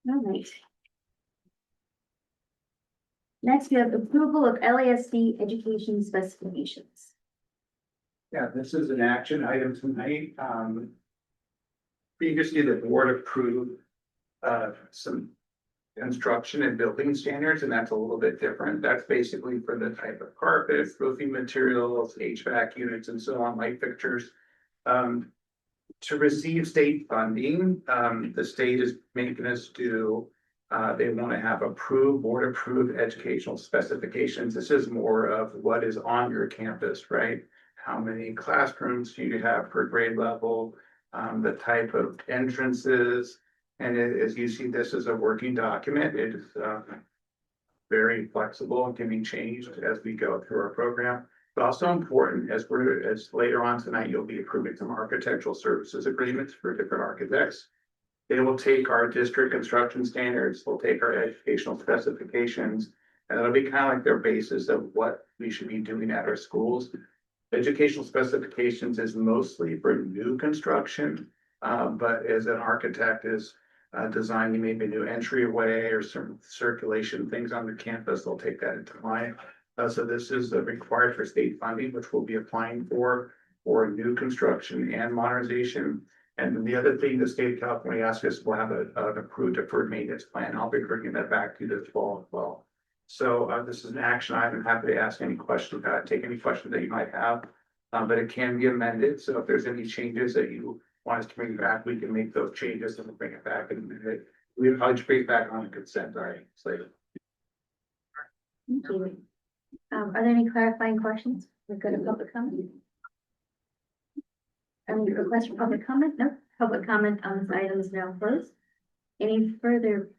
Speaker 1: right. Next, we have approval of LASD education specifications.
Speaker 10: Yeah, this is an action item tonight. Previously, the board approved some construction and building standards, and that's a little bit different. That's basically for the type of carpet, roofing materials, HVAC units, and so on, light fixtures. To receive state funding, the state is making us do, they want to have board approved educational specifications. This is more of what is on your campus, right? How many classrooms do you have per grade level, the type of entrances. And as you see, this is a working document. It is very flexible and can be changed as we go through our program. But also important as later on tonight, you'll be approving some architectural services agreements for different architects. They will take our district construction standards, they'll take our educational specifications, and it'll be kind of like their basis of what we should be doing at our schools. Educational specifications is mostly for new construction, but as an architect is designing maybe a new entryway or certain circulation things on the campus, they'll take that into mind. So this is required for state funding, which we'll be applying for new construction and modernization. And then the other thing the state of California asked us, we'll have an approved deferred maintenance plan. I'll be bringing that back to you this fall as well. So this is an action item. I'm happy to ask any questions, take any questions that you might have. But it can be amended. So if there's any changes that you want us to bring back, we can make those changes and we'll bring it back and we'll probably bring it back on the consent, all right, so.
Speaker 1: Thank you. Are there any clarifying questions? We're good at public comment? Any requests for public comment? No, public comment on this item is now closed. Any further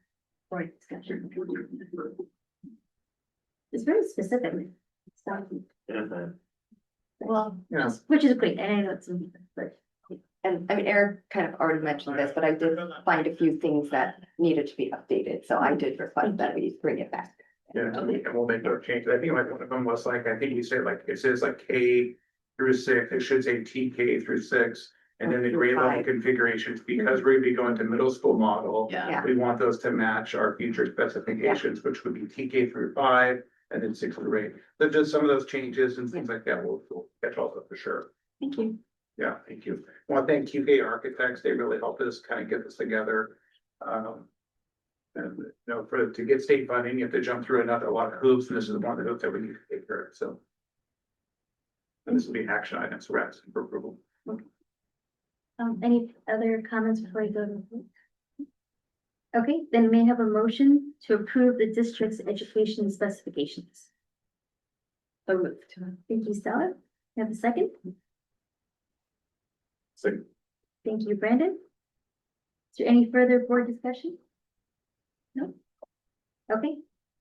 Speaker 1: board discussion? It's very specific. So, well,
Speaker 6: Yeah.
Speaker 1: which is great. And I know it's, but
Speaker 8: And I mean, Eric kind of already mentioned this, but I did find a few things that needed to be updated, so I did request that we bring it back.
Speaker 10: Yeah, and we'll make those changes. I think like one of them was like, I think you said like, it says like K through 6, it should say TK through 6. And then the grade level
Speaker 8: Five.
Speaker 10: configurations, because we're gonna be going to middle school model.
Speaker 8: Yeah.
Speaker 10: We want those to match our future specifications, which would be TK through 5 and then 6 through 8. So just some of those changes and things like that, we'll catch all of them for sure.
Speaker 1: thank you.
Speaker 10: Yeah, thank you. I want to thank QK Architects. They really helped us kind of get this together. And you know, to get state funding, you have to jump through a lot of hoops, and this is one of the hoops that we need to take care of, so. And this will be an action item, so we're asking for approval.
Speaker 1: Any other comments before you go to the vote? Okay, then may I have a motion to approve the district's education specifications.
Speaker 8: So moved.
Speaker 1: Thank you, Stella. You have a second?
Speaker 10: Second.
Speaker 1: Thank you, Brandon. Is there any further board discussion? No? Okay.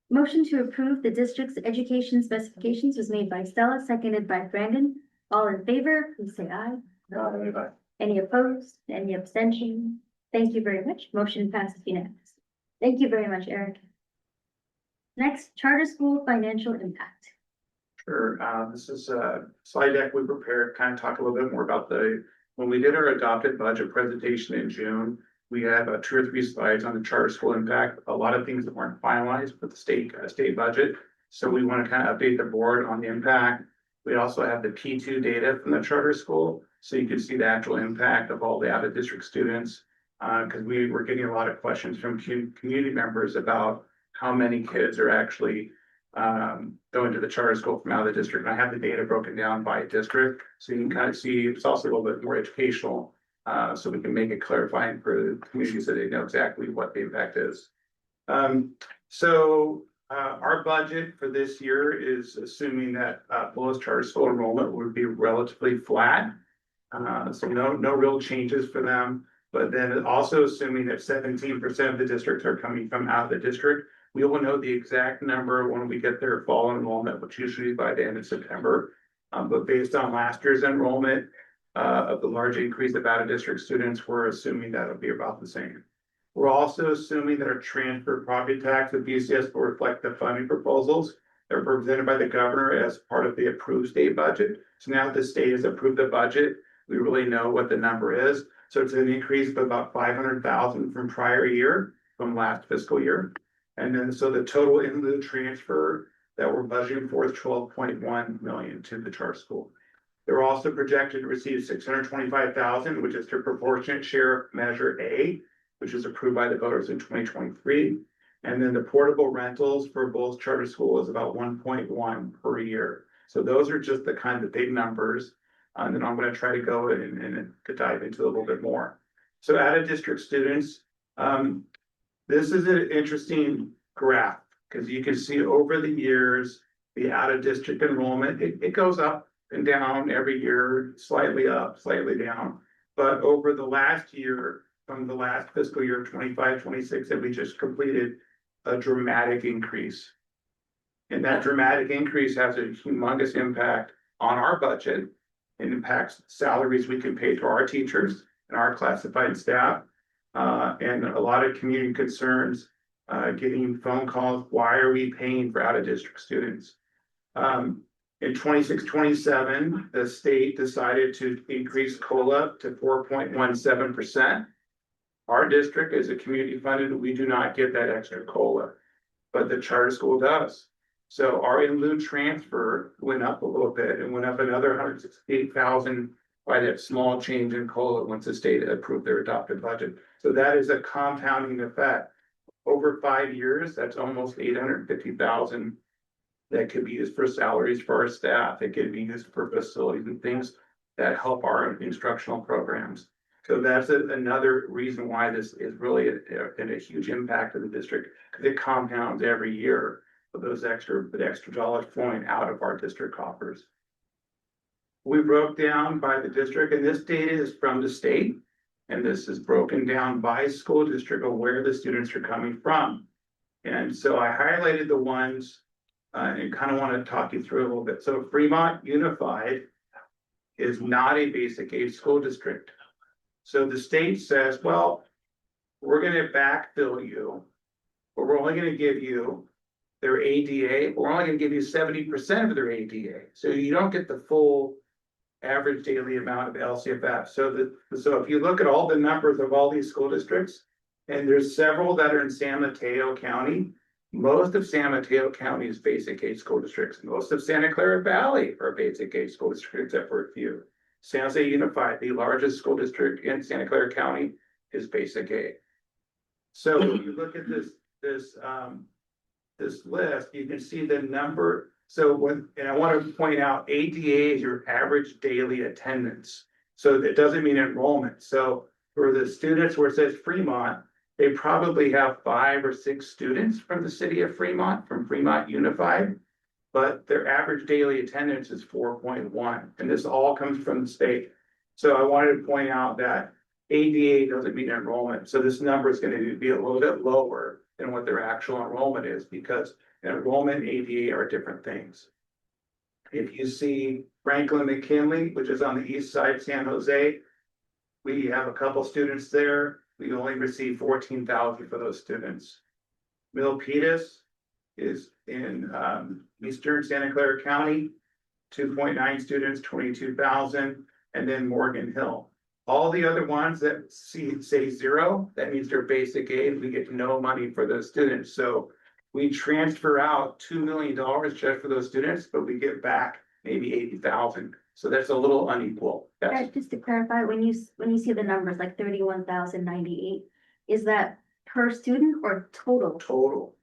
Speaker 1: Motion to approve the district's education specifications was made by Stella, seconded by Brandon. All in favor, please say aye. Any opposed? Any abstention? Thank you very much. Motion passes unanimously. Thank you very much, Eric. Next, charter school financial impact.
Speaker 10: Sure, this is a slide deck we prepared, kind of talk a little bit more about when we did our adopted budget presentation in June, we had 2 or 3 slides on the charter school impact, a lot of things that weren't finalized with the state budget. So we want to kind of update the board on the impact. We also have the P2 data from the charter school, so you can see the actual impact of all the out of district students. Because we were getting a lot of questions from community members about how many kids are actually going to the charter school from out of the district. And I have the data broken down by district, so you can kind of see it's also a little bit more educational. So we can make it clarifying for communities so they know exactly what the impact is. Our budget for this year is assuming that Bullis charter school enrollment would be relatively flat. So no real changes for them. But then also assuming that 17% of the districts are coming from out of the district. We will know the exact number when we get their fall enrollment, which usually by the end of September. But based on last year's enrollment of the large increase of out of district students, we're assuming that'll be about the same. We're also assuming that our transfer property tax at BCS will reflect the funding proposals that were presented by the governor as part of the approved state budget. So now that the state has approved the budget, we really know what the number is. So it's an increase of about 500,000 from prior year, from last fiscal year. And then so the total in the transfer that we're budgeting for is 12.1 million to the charter school. They're also projected to receive 625,000, which is their proportionate share of Measure A, which was approved by the voters in 2023. And then the portable rentals for Bullis Charter School is about 1.1 per year. So those are just the kind of big numbers. And then I'm going to try to go and to dive into a little bit more. So out of district students, this is an interesting graph because you can see over the years, the out of district enrollment, it goes up and down every year, slightly up, slightly down. But over the last year, from the last fiscal year 25-26 that we just completed, a dramatic increase. And that dramatic increase has a humongous impact on our budget. It impacts salaries we can pay to our teachers and our classified staff. And a lot of community concerns, getting phone calls, why are we paying for out of district students? In 26-27, the state decided to increase COLA to 4.17%. Our district is a community funded, we do not get that extra COLA, but the charter school does. So our in lieu transfer went up a little bit and went up another 168,000 by that small change in COLA once the state approved their adopted budget. So that is a compounding effect. Over 5 years, that's almost 850,000. That could be used for salaries for our staff. It could be used for facilities and things that help our instructional programs. So that's another reason why this is really a huge impact of the district, because it compounds every year with those extra dollars flowing out of our district coffers. We broke down by the district, and this data is from the state. And this is broken down by school district of where the students are coming from. And so I highlighted the ones and kind of want to talk you through a little bit. So Fremont Unified is not a basic aid school district. So the state says, well, we're going to backfill you, but we're only going to give you their ADA. We're only going to give you 70% of their ADA. So you don't get the full average daily amount of LCFF. So if you look at all the numbers of all these school districts, and there's several that are in San Mateo County, most of San Mateo County is basic aid school districts. Most of Santa Clara Valley are basic aid school districts, except for a few. San Jose Unified, the largest school district in Santa Clara County, is basic aid. So when you look at this list, you can see the number. So and I want to point out, ADA is your average daily attendance. So it doesn't mean enrollment. So for the students where it says Fremont, they probably have 5 or 6 students from the city of Fremont, from Fremont Unified, but their average daily attendance is 4.1, and this all comes from the state. So I wanted to point out that ADA doesn't mean enrollment, so this number is going to be a little bit lower than what their actual enrollment is, because enrollment and ADA are different things. If you see Franklin McKinley, which is on the east side of San Jose, we have a couple students there. We only receive 14,000 for those students. Milpitas is in eastern Santa Clara County, 2.9 students, 22,000, and then Morgan Hill. All the other ones that say 0, that means they're basic aid. We get no money for those students. So we transfer out $2 million just for those students, but we get back maybe 80,000. So that's a little unequal.
Speaker 1: Just to clarify, when you see the numbers like 31,098, is that per student or total?
Speaker 10: Total.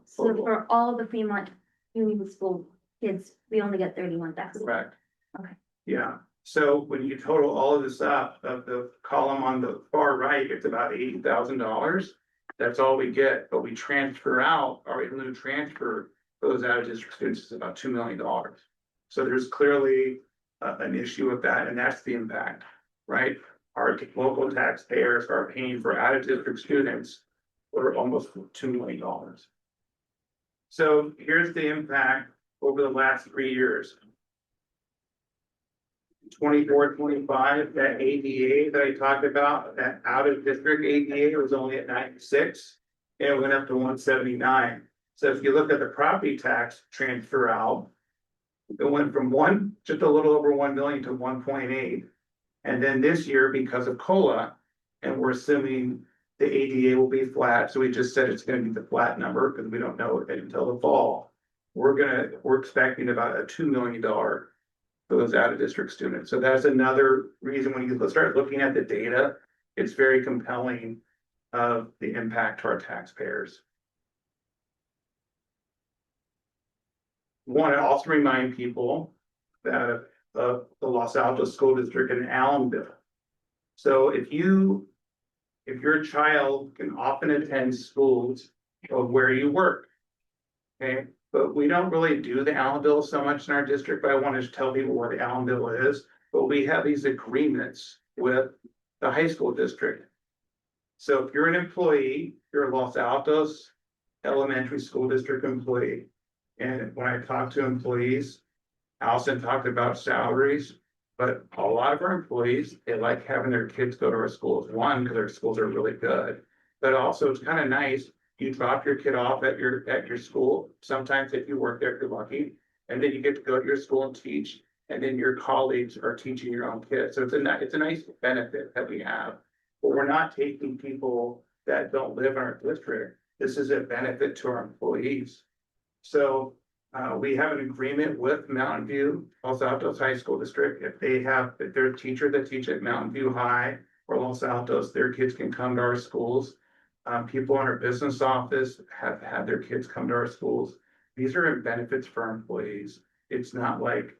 Speaker 1: So for all the Fremont Union School kids, we only get 31,000.
Speaker 10: Correct.
Speaker 1: Okay.
Speaker 10: Yeah. So when you total all of this up, of the column on the far right, it's about $80,000. That's all we get, but we transfer out, our revenue transfer for those out of district students is about $2 million. So there's clearly an issue with that, and that's the impact, right? Our local taxpayers are paying for out of district students for almost $2 million. So here's the impact over the last 3 years. 24, 25, that ADA that I talked about, that out of district ADA was only at 96, and it went up to 179. So if you look at the property tax transfer out, it went from just a little over 1 million to 1.8. And then this year, because of COLA, and we're assuming the ADA will be flat, so we just said it's going to be the flat number because we don't know it until the fall. We're expecting about a $2 million for those out of district students. So that's another reason when you start looking at the data, it's very compelling of the impact to our taxpayers. Want to also remind people that of the Los Altos School District in Allenville. So if your child can often attend schools of where you work, okay, but we don't really do the Allenville so much in our district, but I want to tell people what the Allenville is. But we have these agreements with the high school district. So if you're an employee, you're a Los Altos Elementary School District employee. And when I talk to employees, Allison talked about salaries, but a lot of our employees, they like having their kids go to our schools. One, because our schools are really good, but also it's kind of nice. You drop your kid off at your school. Sometimes if you work there, if you're lucky, and then you get to go to your school and teach, and then your colleagues are teaching your own kids. So it's a nice benefit that we have, but we're not taking people that don't live in our district. This is a benefit to our employees. So We have an agreement with Mountain View, Los Altos High School District. If they're a teacher that teach at Mountain View High or Los Altos, their kids can come to our schools. People in our business office have had their kids come to our schools. These are benefits for our employees. It's not like,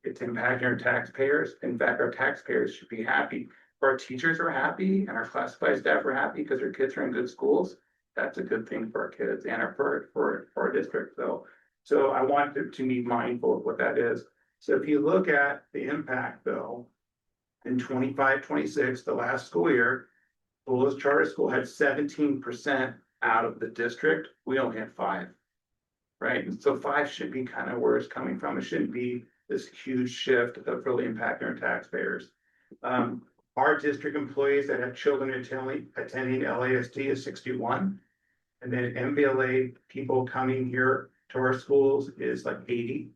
Speaker 10: it's impacting our taxpayers. In fact, our taxpayers should be happy. If our teachers are happy and our classified staff are happy because their kids are in good schools, that's a good thing for our kids and for our district. So I want to be mindful of what that is. So if you look at the impact though, in 25-26, the last school year, Bullis Charter School had 17% out of the district. We only had 5. Right, and so 5 should be kind of where it's coming from. It shouldn't be this huge shift of really impacting our taxpayers. Our district employees that have children attending LASD is 61. And then MBLA people coming here to our schools is like 80.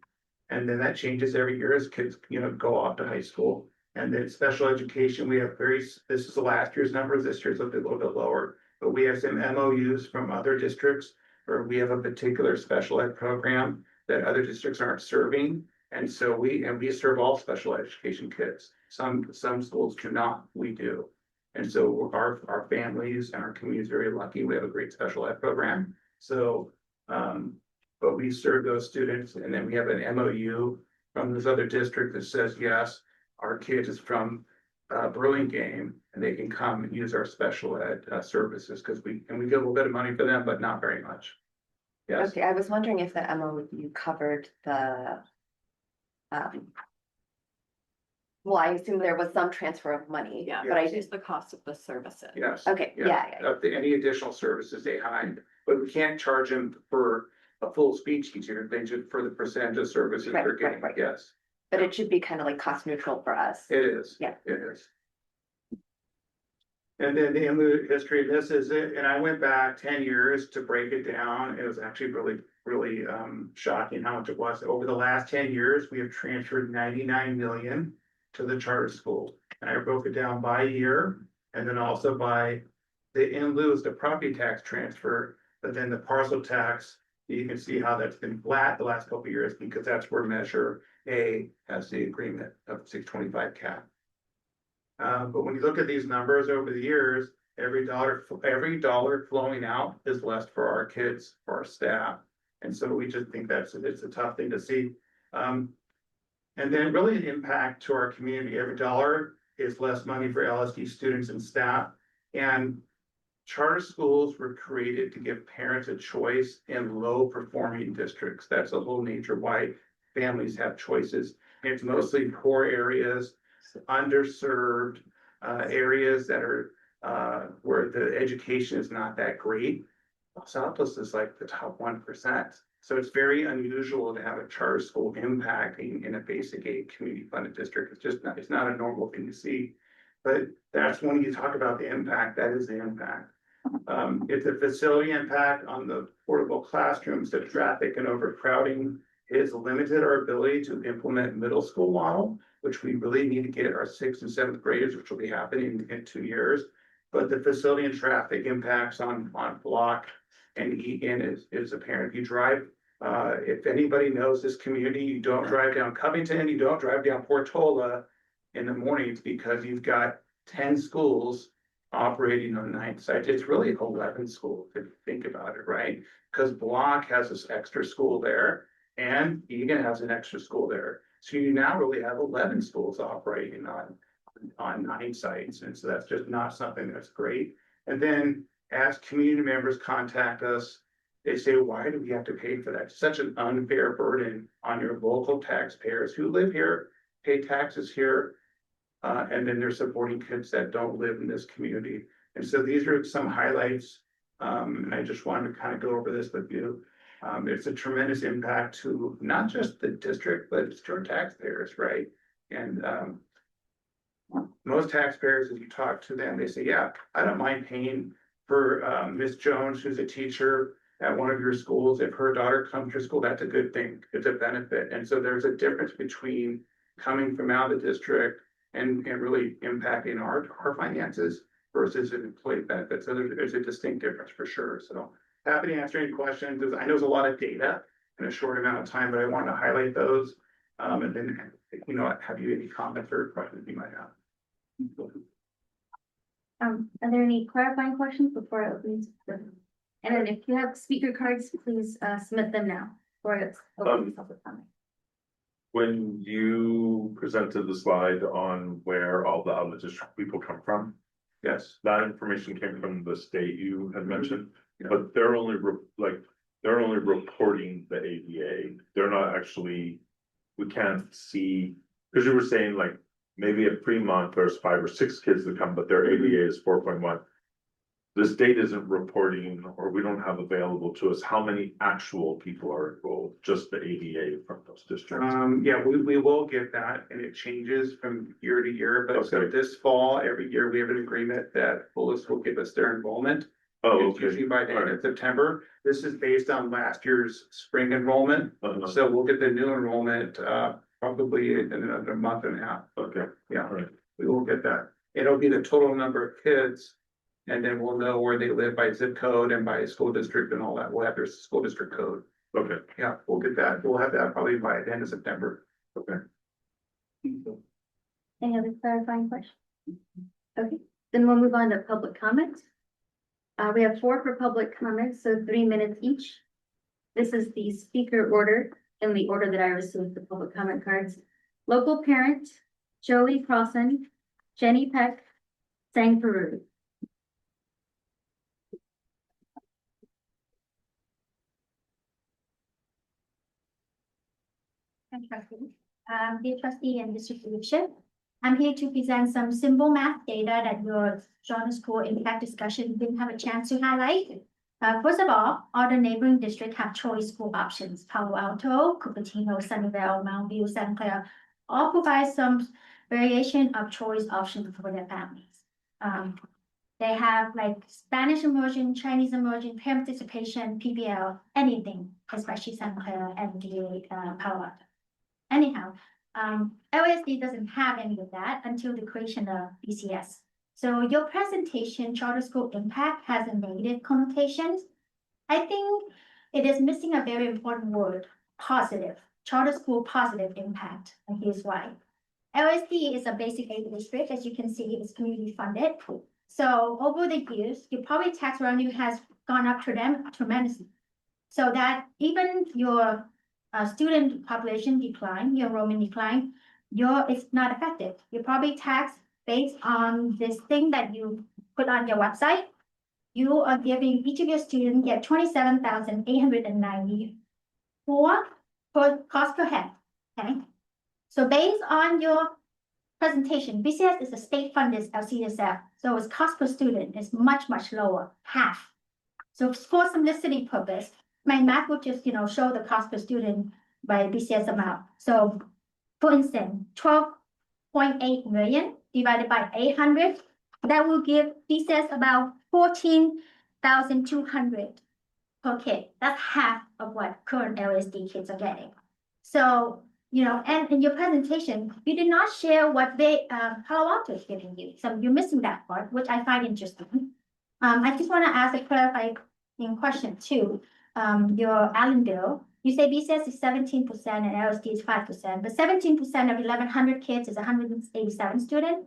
Speaker 10: And then that changes every year as kids, go off to high school. And then special education, we have this is the last year's numbers, this year's a little bit lower. But we have some MOUs from other districts where we have a particular special ed program that other districts aren't serving. And so we serve all special education kids. Some schools do not, we do. And so our families and our community is very lucky. We have a great special ed program. So, but we serve those students, and then we have an MOU from this other district that says, yes, our kid is from Burlingame and they can come and use our special ed services because we get a little bit of money for them, but not very much. Yes.
Speaker 8: Okay, I was wondering if the MOU covered the, well, I assume there was some transfer of money.
Speaker 3: Yeah,
Speaker 8: but I
Speaker 3: it's
Speaker 8: just,
Speaker 3: the cost of the services.
Speaker 10: Yes.
Speaker 8: okay, yeah.
Speaker 10: Any additional services they hide, but we can't charge them for a full speech teacher. They just for the percentage of services
Speaker 8: Right,
Speaker 10: they're getting.
Speaker 8: right.
Speaker 10: Yes,
Speaker 8: But it should be kind of like cost neutral for us.
Speaker 10: it is.
Speaker 8: Yeah.
Speaker 10: It is. And then the history of this is it, and I went back 10 years to break it down. It was actually really shocking how much it was. Over the last 10 years, we have transferred 99 million to the charter school. And I broke it down by year and then also by in lieu is the property tax transfer, but then the parcel tax, you can see how that's been flat the last couple of years because that's where Measure A has the agreement of 625 cap. But when you look at these numbers over the years, every dollar flowing out is less for our kids, for our staff. And so we just think it's a tough thing to see. And then really an impact to our community. Every dollar is less money for LSD students and staff. And charter schools were created to give parents a choice in low performing districts. That's the whole nature why families have choices. It's mostly poor areas, underserved areas that are where the education is not that great. Los Altos is like the top 1%. So it's very unusual to have a charter school impacting in a basic aid community funded district. It's not a normal thing to see. But that's when you talk about the impact, that is the impact. It's a facility impact on the portable classrooms, the traffic and overcrowding has limited our ability to implement middle school model, which we really need to get our 6th and 7th graders, which will be happening in 2 years. But the facility and traffic impacts on Block and Egan is apparent. If you drive, if anybody knows this community, you don't drive down Covington, you don't drive down Portola in the mornings because you've got 10 schools operating on 9 sites. It's really 11 schools if you think about it, right? Because Block has this extra school there and Egan has an extra school there. So you now really have 11 schools operating on 9 sites. And so that's just not something that's great. And then as community members contact us, they say, why do we have to pay for that? It's such an unfair burden on your local taxpayers who live here, pay taxes here, and then they're supporting kids that don't live in this community. And so these are some highlights. And I just wanted to kind of go over this with you. It's a tremendous impact to not just the district, but it's to our taxpayers, right? And most taxpayers, as you talk to them, they say, yeah, I don't mind paying for Miss Jones, who's a teacher at one of your schools. If her daughter comes to school, that's a good thing. It's a benefit. And so there's a difference between coming from out of the district and really impacting our finances versus an employee benefit. So there's a distinct difference for sure. So happy to answer any questions. I know there's a lot of data in a short amount of time, but I wanted to highlight those. And then, have you any comments or questions you might have?
Speaker 1: Are there any clarifying questions before I open? And then if you have speaker cards, please, submit them now, or it's open public comment.
Speaker 9: When you presented the slide on where all the out of district people come from,
Speaker 10: Yes.
Speaker 9: that information came from the state you had mentioned, but they're only they're only reporting the ADA. They're not actually, we can't see, because you were saying like maybe at Fremont, there's 5 or 6 kids that come, but their ADA is 4.1. The state isn't reporting, or we don't have available to us how many actual people are enrolled, just the ADA from those districts.
Speaker 10: Yeah, we will get that, and it changes from year to year, but so
Speaker 9: Okay.
Speaker 10: this fall, every year, we have an agreement that Bullis will give us their enrollment.
Speaker 9: Oh,
Speaker 10: It's usually by the end of
Speaker 9: Alright.
Speaker 10: September. This is based on last year's spring enrollment, so we'll get the new enrollment, probably in another month and a half.
Speaker 9: Okay,
Speaker 10: Yeah,
Speaker 9: alright,
Speaker 10: we will get that. It'll be the total number of kids. And then we'll know where they live by zip code and by school district and all that. We'll have their school district code.
Speaker 9: okay,
Speaker 10: Yeah, we'll get that. We'll have that probably by the end of September.
Speaker 9: okay.
Speaker 1: Any other clarifying questions? Okay, then we'll move on to public comments. We have 4 for public comments, so 3 minutes each. This is the speaker order in the order that I received the public comment cards. Local parent, Joey Crossan, Jenny Peck, Sang Peru.
Speaker 7: Dear trustee and district leadership, I'm here to present some simple math data that your charter school impact discussion didn't have a chance to highlight. First of all the neighboring districts have choice school options. Palo Alto, Cupertino, Sunnyvale, Mount View, Santa Clara, all provide some variation of choice options for their families. They have like Spanish immersion, Chinese immersion, parent participation, PBL, anything, especially Santa Clara and Palo Alto. Anyhow, LASD doesn't have any of that until the creation of BCS. So your presentation, charter school impact, has a negative connotations. I think it is missing a very important word, positive, charter school positive impact, and here's why. LASD is a basic aid district, as you can see, it's community funded. So over the years, your property tax revenue has gone up to them tremendously. So that even your student population decline, your enrollment decline, it's not effective. Your property tax based on this thing that you put on your website, you are giving each of your students get 27,894 per cost per head. Okay. So based on your presentation, BCS is a state funded LCSF, so its cost per student is much, much lower, half. So for simplicity purpose, my math will just, show the cost per student by BCS amount. So for instance, 12.8 million divided by 800, that will give BCS about 14,200 per kid. That's half of what current LSD kids are getting. So, and in your presentation, you did not share what Palo Alto is giving you. So you're missing that part, which I find interesting. I just want to ask a clarifying question too. Your Allen bill, you say BCS is 17% and LSD is 5%, but 17% of 1,100 kids is 187 students.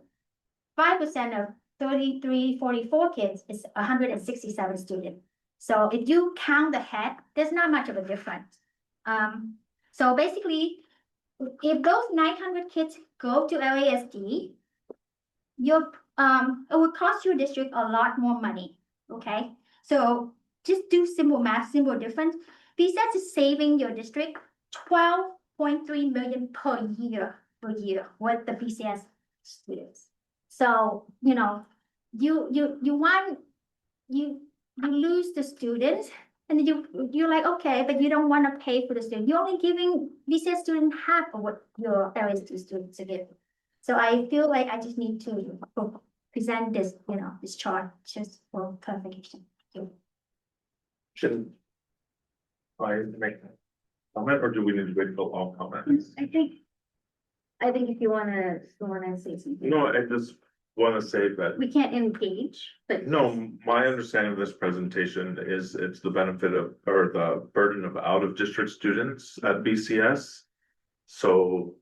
Speaker 7: 5% of 3,344 kids is 167 students. So if you count the head, there's not much of a difference. So basically, if those 900 kids go to LASD, it would cost your district a lot more money. Okay, so just do simple math, simple difference. BCS is saving your district 12.3 million per year with the BCS students. So you lose the students, and you're like, okay, but you don't want to pay for the student. You're only giving BCS student half of what your LSD students are getting. So I feel like I just need to present this, this chart just for clarification.
Speaker 9: Should I make a comment, or do we need to wait till all comments?
Speaker 1: I think if you wanna say something.
Speaker 9: No, I just wanna say that,
Speaker 1: We can't engage, but.
Speaker 9: no, my understanding of this presentation is it's the benefit of, or the burden of out-of-district students at BCS. So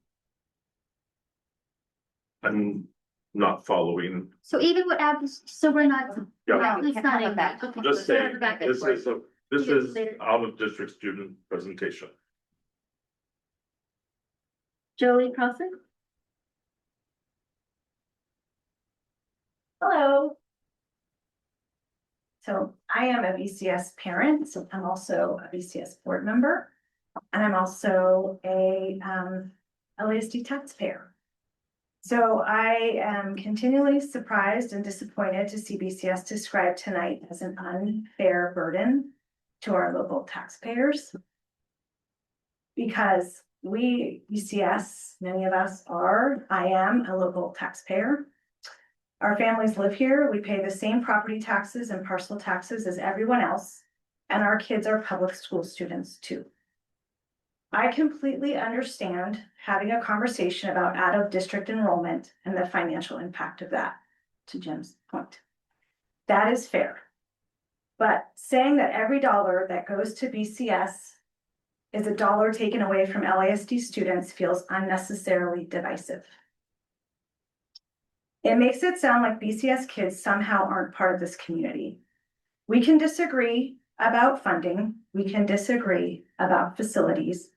Speaker 9: I'm not following,
Speaker 1: So even with so we're not.
Speaker 9: Yeah.
Speaker 1: It's not in that. Okay.
Speaker 9: just
Speaker 1: So we have
Speaker 9: saying,
Speaker 1: it back and
Speaker 9: this
Speaker 1: forth.
Speaker 9: is a, this
Speaker 1: You
Speaker 9: is
Speaker 1: get later.
Speaker 9: out-of-district student presentation.
Speaker 1: Joey Crossen?
Speaker 11: Hello. So I am a BCS parent, so I'm also a BCS board member. And I'm also a LASD taxpayer. So I am continually surprised and disappointed to see BCS described tonight as an unfair burden to our local taxpayers. Because we, BCS, many of us are, I am a local taxpayer. Our families live here, we pay the same property taxes and parcel taxes as everyone else, and our kids are public school students too. I completely understand having a conversation about out-of-district enrollment and the financial impact of that, to Jim's point. That is fair. But saying that every dollar that goes to BCS is a dollar taken away from LASD students feels unnecessarily divisive. It makes it sound like BCS kids somehow aren't part of this community. We can disagree about funding. We can disagree about facilities.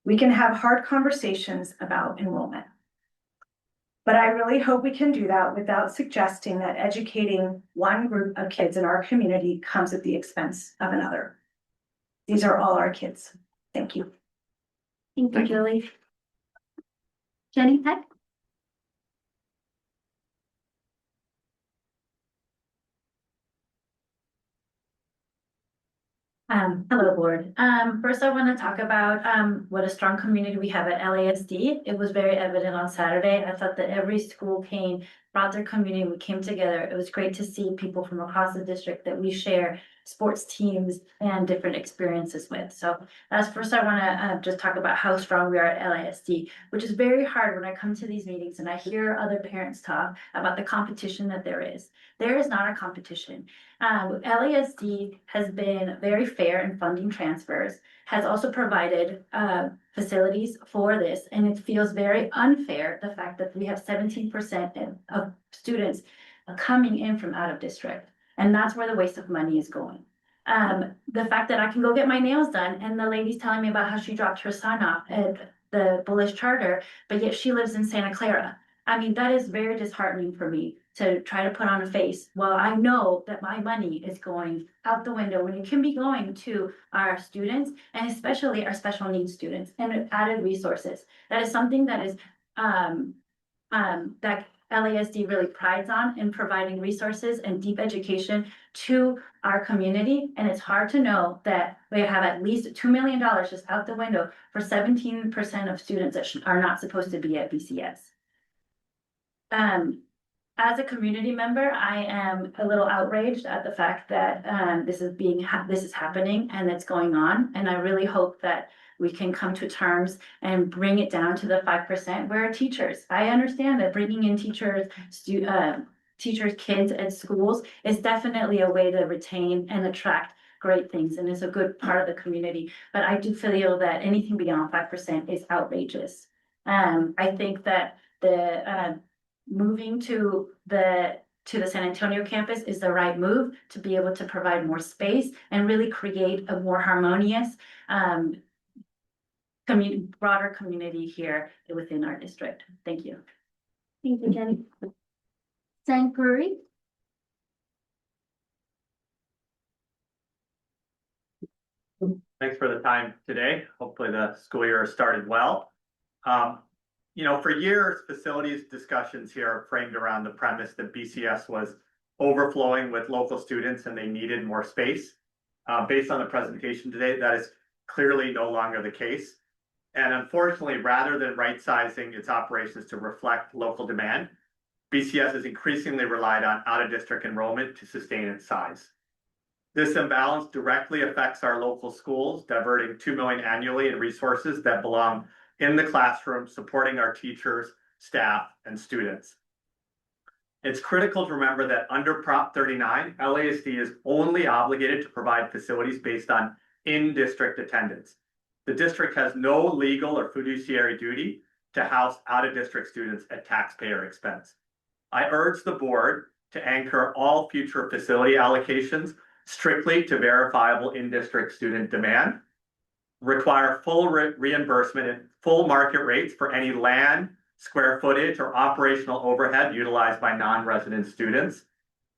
Speaker 11: We can have hard conversations about enrollment. But I really hope we can do that without suggesting that educating one group of kids in our community comes at the expense of another. These are all our kids. Thank you.
Speaker 1: Thank you, Joey. Jenny Peck?
Speaker 12: Hello, board. First I want to talk about, what a strong community we have at LASD. It was very evident on Saturday. I thought that every school came, brought their community, we came together. It was great to see people from across the district that we share sports teams and different experiences with. So as first I want to just talk about how strong we are at LASD, which is very hard when I come to these meetings and I hear other parents talk about the competition that there is. There is not a competition. LASD has been very fair in funding transfers, has also provided facilities for this, and it feels very unfair, the fact that we have 17% of students coming in from out of district. And that's where the waste of money is going. The fact that I can go get my nails done and the lady's telling me about how she dropped her son off at the Bullish Charter, but yet she lives in Santa Clara. I mean, that is very disheartening for me to try to put on a face. Well, I know that my money is going out the window when it can be going to our students and especially our special needs students and added resources. That is something that is that LASD really prides on in providing resources and deep education to our community. And it's hard to know that we have at least $2 million just out the window for 17% of students that are not supposed to be at BCS. As a community member, I am a little outraged at the fact that this is happening and it's going on. And I really hope that we can come to terms and bring it down to the 5% where teachers. I understand that bringing in teachers, kids at schools is definitely a way to retain and attract great things and is a good part of the community. But I do feel that anything beyond 5% is outrageous. I think that the moving to the San Antonio campus is the right move to be able to provide more space and really create a more harmonious broader community here within our district. Thank you.
Speaker 1: Thank you, Jenny. Sankari?
Speaker 13: Thanks for the time today. Hopefully the school year started well. For years, facilities discussions here are framed around the premise that BCS was overflowing with local students and they needed more space. Based on the presentation today, that is clearly no longer the case. And unfortunately, rather than right-sizing its operations to reflect local demand, BCS has increasingly relied on out-of-district enrollment to sustain its size. This imbalance directly affects our local schools, diverting $2 million annually in resources that belong in the classroom, supporting our teachers, staff, and students. It's critical to remember that under Prop 39, LASD is only obligated to provide facilities based on in-district attendance. The district has no legal or fiduciary duty to house out-of-district students at taxpayer expense. I urge the board to anchor all future facility allocations strictly to verifiable in-district student demand, require full reimbursement and full market rates for any land, square footage, or operational overhead utilized by non-resident students.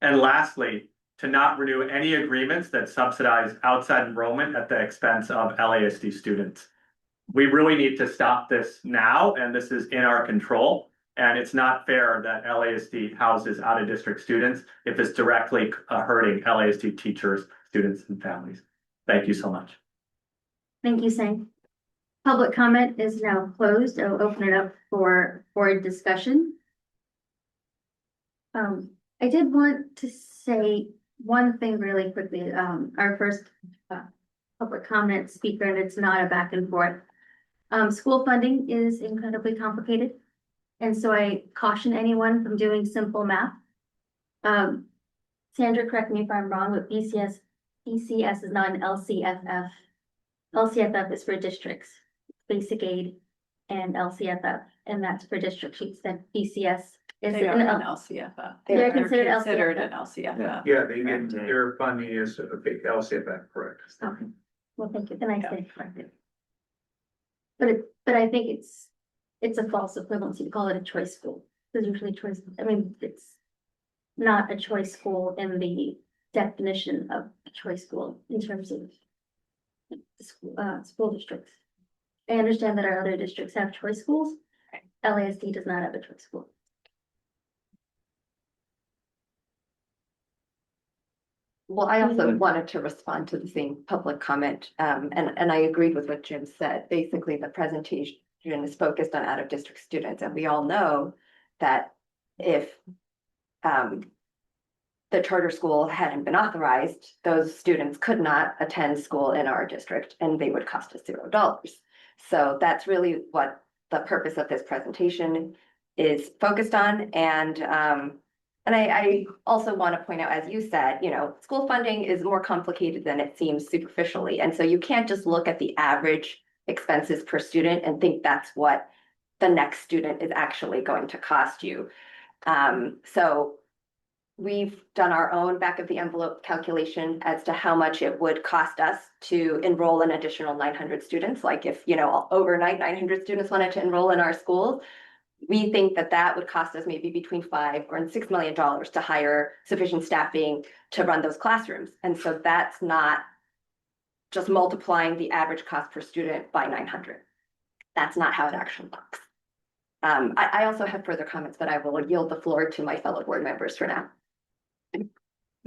Speaker 13: And lastly, to not renew any agreements that subsidize outside enrollment at the expense of LASD students. We really need to stop this now, and this is in our control. And it's not fair that LASD houses out-of-district students if it's directly hurting LASD teachers, students, and families. Thank you so much.
Speaker 1: Thank you, Sang. Public comment is now closed. I'll open it up for board discussion. I did want to say one thing really quickly. Our first public comment speaker, and it's not a back and forth. School funding is incredibly complicated. And so I caution anyone from doing simple math. Sandra, correct me if I'm wrong, but BCS is not an LCFF. LCFF is for districts, basic aid and LCFF, and that's for district sheets. Then BCS is
Speaker 3: They are
Speaker 1: an
Speaker 3: an
Speaker 1: L.
Speaker 3: LCFF.
Speaker 1: They're considered
Speaker 3: Considered
Speaker 1: LCFF.
Speaker 3: an LCFF.
Speaker 10: Yeah, they get, their funding is a big LCFF, correct?
Speaker 1: Okay, well, thank you. Then I stand corrected. But I think it's a false equivalency to call it a choice school. There's usually choice, I mean, it's not a choice school in the definition of a choice school in terms of school districts. I understand that our other districts have choice schools. LASD does not have a choice school.
Speaker 8: Well, I also wanted to respond to the same public comment, and I agreed with what Jim said. Basically, the presentation is focused on out-of-district students, and we all know that if the charter school hadn't been authorized, those students could not attend school in our district, and they would cost us $0. So that's really what the purpose of this presentation is focused on, and I also want to point out, as you said, you know, school funding is more complicated than it seems superficially. And so you can't just look at the average expenses per student and think that's what the next student is actually going to cost you. So we've done our own back of the envelope calculation as to how much it would cost us to enroll an additional 900 students. Like if, you know, overnight 900 students wanted to enroll in our schools, we think that that would cost us maybe between $5 or $6 million to hire sufficient staffing to run those classrooms. And so that's not just multiplying the average cost per student by 900. That's not how it actually looks. I also have further comments, but I will yield the floor to my fellow board members for now.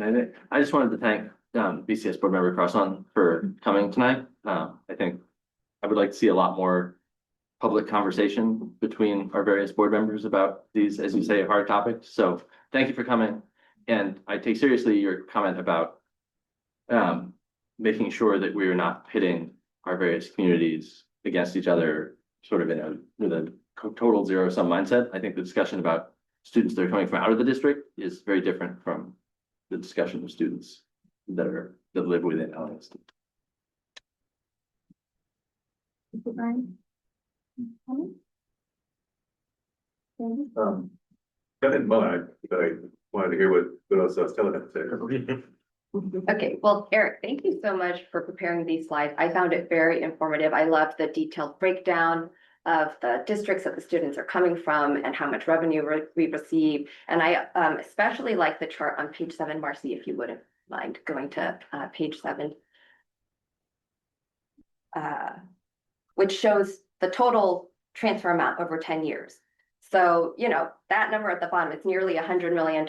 Speaker 2: I just wanted to thank BCS board member Carson for coming tonight. I think I would like to see a lot more public conversation between our various board members about these, as you say, hard topics. So thank you for coming. And I take seriously your comment about making sure that we're not pitting our various communities against each other, sort of with a total zero-sum mindset. I think the discussion about students that are coming from out of the district is very different from the discussion of students that live within LASD.
Speaker 9: I wanted to hear what else Stella had to say.
Speaker 8: Okay, well, Eric, thank you so much for preparing these slides. I found it very informative. I loved the detailed breakdown of the districts that the students are coming from and how much revenue we receive. And I especially like the chart on page 7, Marcy, if you wouldn't mind going to page 7, which shows the total transfer amount over 10 years. So, you know, that number at the bottom, it's nearly $100 million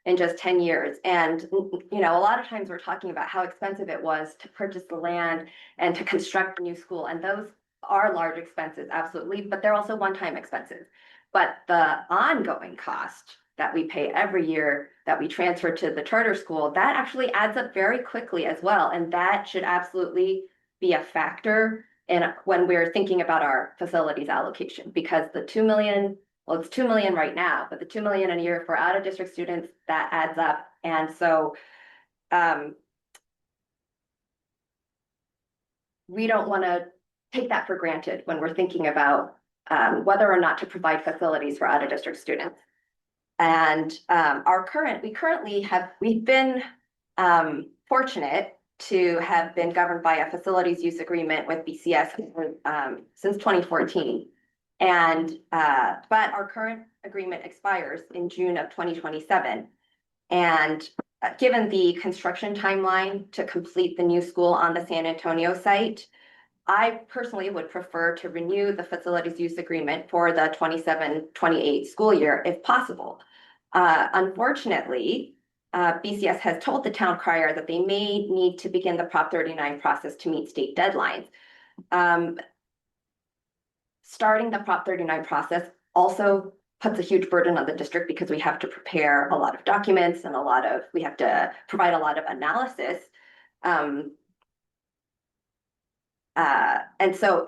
Speaker 8: in just 10 years. And, you know, a lot of times we're talking about how expensive it was to purchase the land and to construct a new school. And those are large expenses, absolutely, but they're also one-time expenses. But the ongoing cost that we pay every year that we transfer to the charter school, that actually adds up very quickly as well. And that should absolutely be a factor in when we're thinking about our facilities allocation, because the $2 million Well, it's 2 million right now, but the 2 million a year for out of district students, that adds up. And so we don't want to take that for granted when we're thinking about whether or not to provide facilities for out of district students. And we've been fortunate to have been governed by a facilities use agreement with BCS since 2014. And but our current agreement expires in June of 2027. And given the construction timeline to complete the new school on the San Antonio site, I personally would prefer to renew the facilities use agreement for the 27-28 school year if possible. Unfortunately, BCS has told the town crier that they may need to begin the Prop 39 process to meet state deadlines. Starting the Prop 39 process also puts a huge burden on the district because we have to prepare a lot of documents and we have to provide a lot of analysis. And so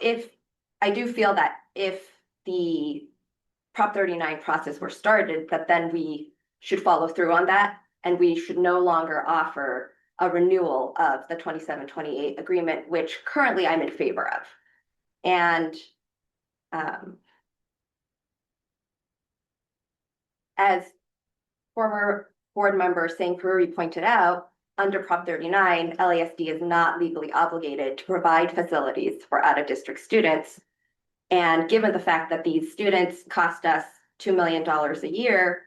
Speaker 8: I do feel that if the Prop 39 process were started, that then we should follow through on that, and we should no longer offer a renewal of the 27-28 agreement, which currently I'm in favor of. And as former board member St. Peruri pointed out, under Prop 39, LASD is not legally obligated to provide facilities for out-of-district students. And given the fact that these students cost us $2 million a year,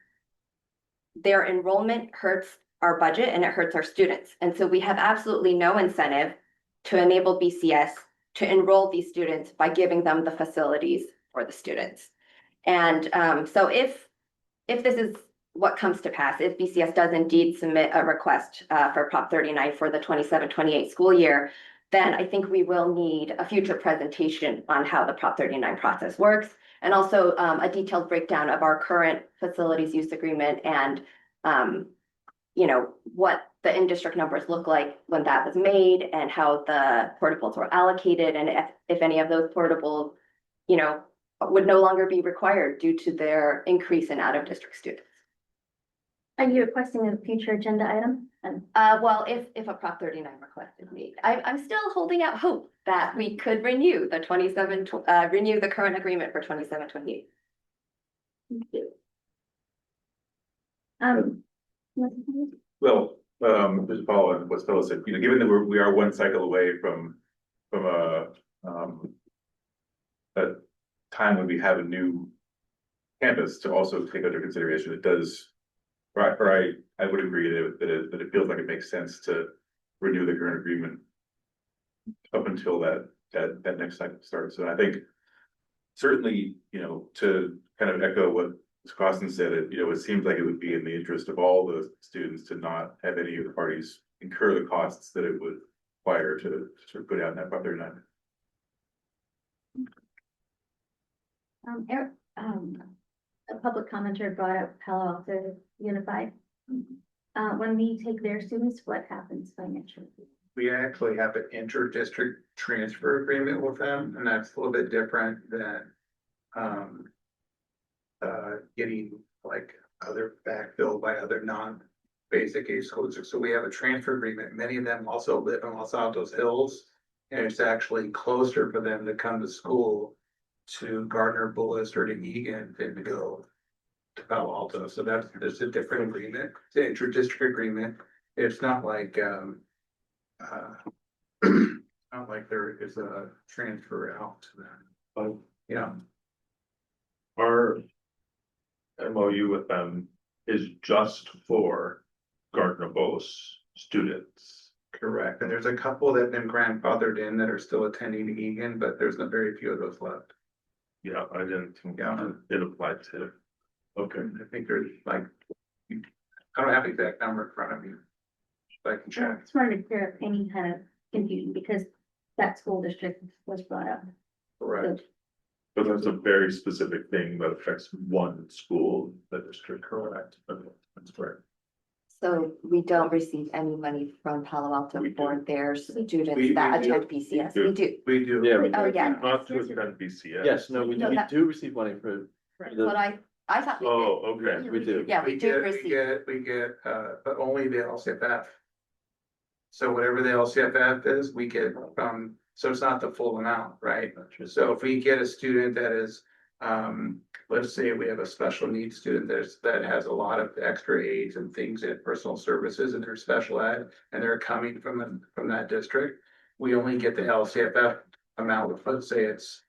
Speaker 8: their enrollment hurts our budget and it hurts our students. And so we have absolutely no incentive to enable BCS to enroll these students by giving them the facilities for the students. And so if this is what comes to pass, if BCS does indeed submit a request for Prop 39 for the 27-28 school year, then I think we will need a future presentation on how the Prop 39 process works, and also a detailed breakdown of our current facilities use agreement and what the in-district numbers look like when that was made and how the portables were allocated, and if any of those portables, would no longer be required due to their increase in out-of-district students.
Speaker 1: Are you requesting a future agenda item?
Speaker 8: Well, if a Prop 39 request is made, I'm still holding out hope that we could renew the current agreement for 27-28.
Speaker 9: Well, just to follow on what Stella said, given that we are one cycle away from a time when we have a new campus to also take under consideration, it does, or I would agree that it feels like it makes sense to renew the current agreement up until that next cycle starts. And I think certainly, to kind of echo what Ms. Costin said, it seems like it would be in the interest of all the students to not have any of the parties incur the costs that it would require to sort of put out in that Prop 39.
Speaker 1: Eric, a public commenter brought up Palo Alto Unified. When we take their students, what happens financially?
Speaker 10: We actually have an inter-district transfer agreement with them, and that's a little bit different than getting like other backfilled by other non-basic age school districts. So we have a transfer agreement. Many of them also live in Los Altos Hills, and it's actually closer for them to come to school to Gardner, Bullis, or to Egan than to go to Palo Alto. So that's a different agreement. It's an inter-district agreement. It's not like not like there is a transfer out to them. But
Speaker 9: Our MOU with them is just for Gardner Bose students.
Speaker 10: correct. And there's a couple that have been grandfathered in that are still attending Egan, but there's not very few of those left.
Speaker 9: Yeah, I didn't think
Speaker 10: Yeah.
Speaker 9: it applied to. Okay.
Speaker 10: I think there's like, I don't have the exact number in front of me. But I can
Speaker 1: I
Speaker 10: check.
Speaker 1: just wanted to clear up any kind of confusion because that school district was brought up.
Speaker 10: Correct.
Speaker 9: But that's a very specific thing that affects one school, that district, correct? Okay, that's correct.
Speaker 8: So we don't receive any money from Palo Alto
Speaker 9: We do.
Speaker 8: for their students
Speaker 10: We
Speaker 8: that
Speaker 10: do.
Speaker 8: attend BCS.
Speaker 9: We do.
Speaker 8: We do.
Speaker 10: We do.
Speaker 2: Yeah, we
Speaker 8: Oh,
Speaker 2: do.
Speaker 8: yeah.
Speaker 9: Not to attend BCS.
Speaker 2: Yes, no, we
Speaker 8: No, that-
Speaker 2: do receive money for
Speaker 8: But I thought we did.
Speaker 9: Oh, okay.
Speaker 2: We do.
Speaker 8: Yeah, we do receive.
Speaker 6: We get, but only the LCFF. So whatever the LCFF is, we get from, so it's not the full amount, right? So if we get a student that is, let's say we have a special needs student that has a lot of extra aids and things in personal services and they're special ed, and they're coming from that district, we only get the LCFF amount, let's say it's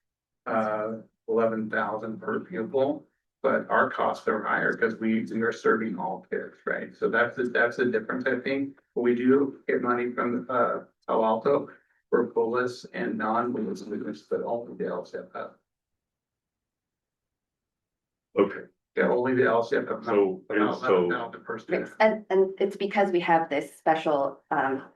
Speaker 6: 11,000 per pupil. But our costs are higher because we are serving all kids, right? So that's the difference, I think. But we do get money from Palo Alto for BOLIS and non-BOLIS students, but only the LCFF.
Speaker 9: Okay,
Speaker 6: Yeah, only the LCFF.
Speaker 9: So-
Speaker 6: Not
Speaker 9: so-
Speaker 6: the per student.
Speaker 8: And it's because we have this special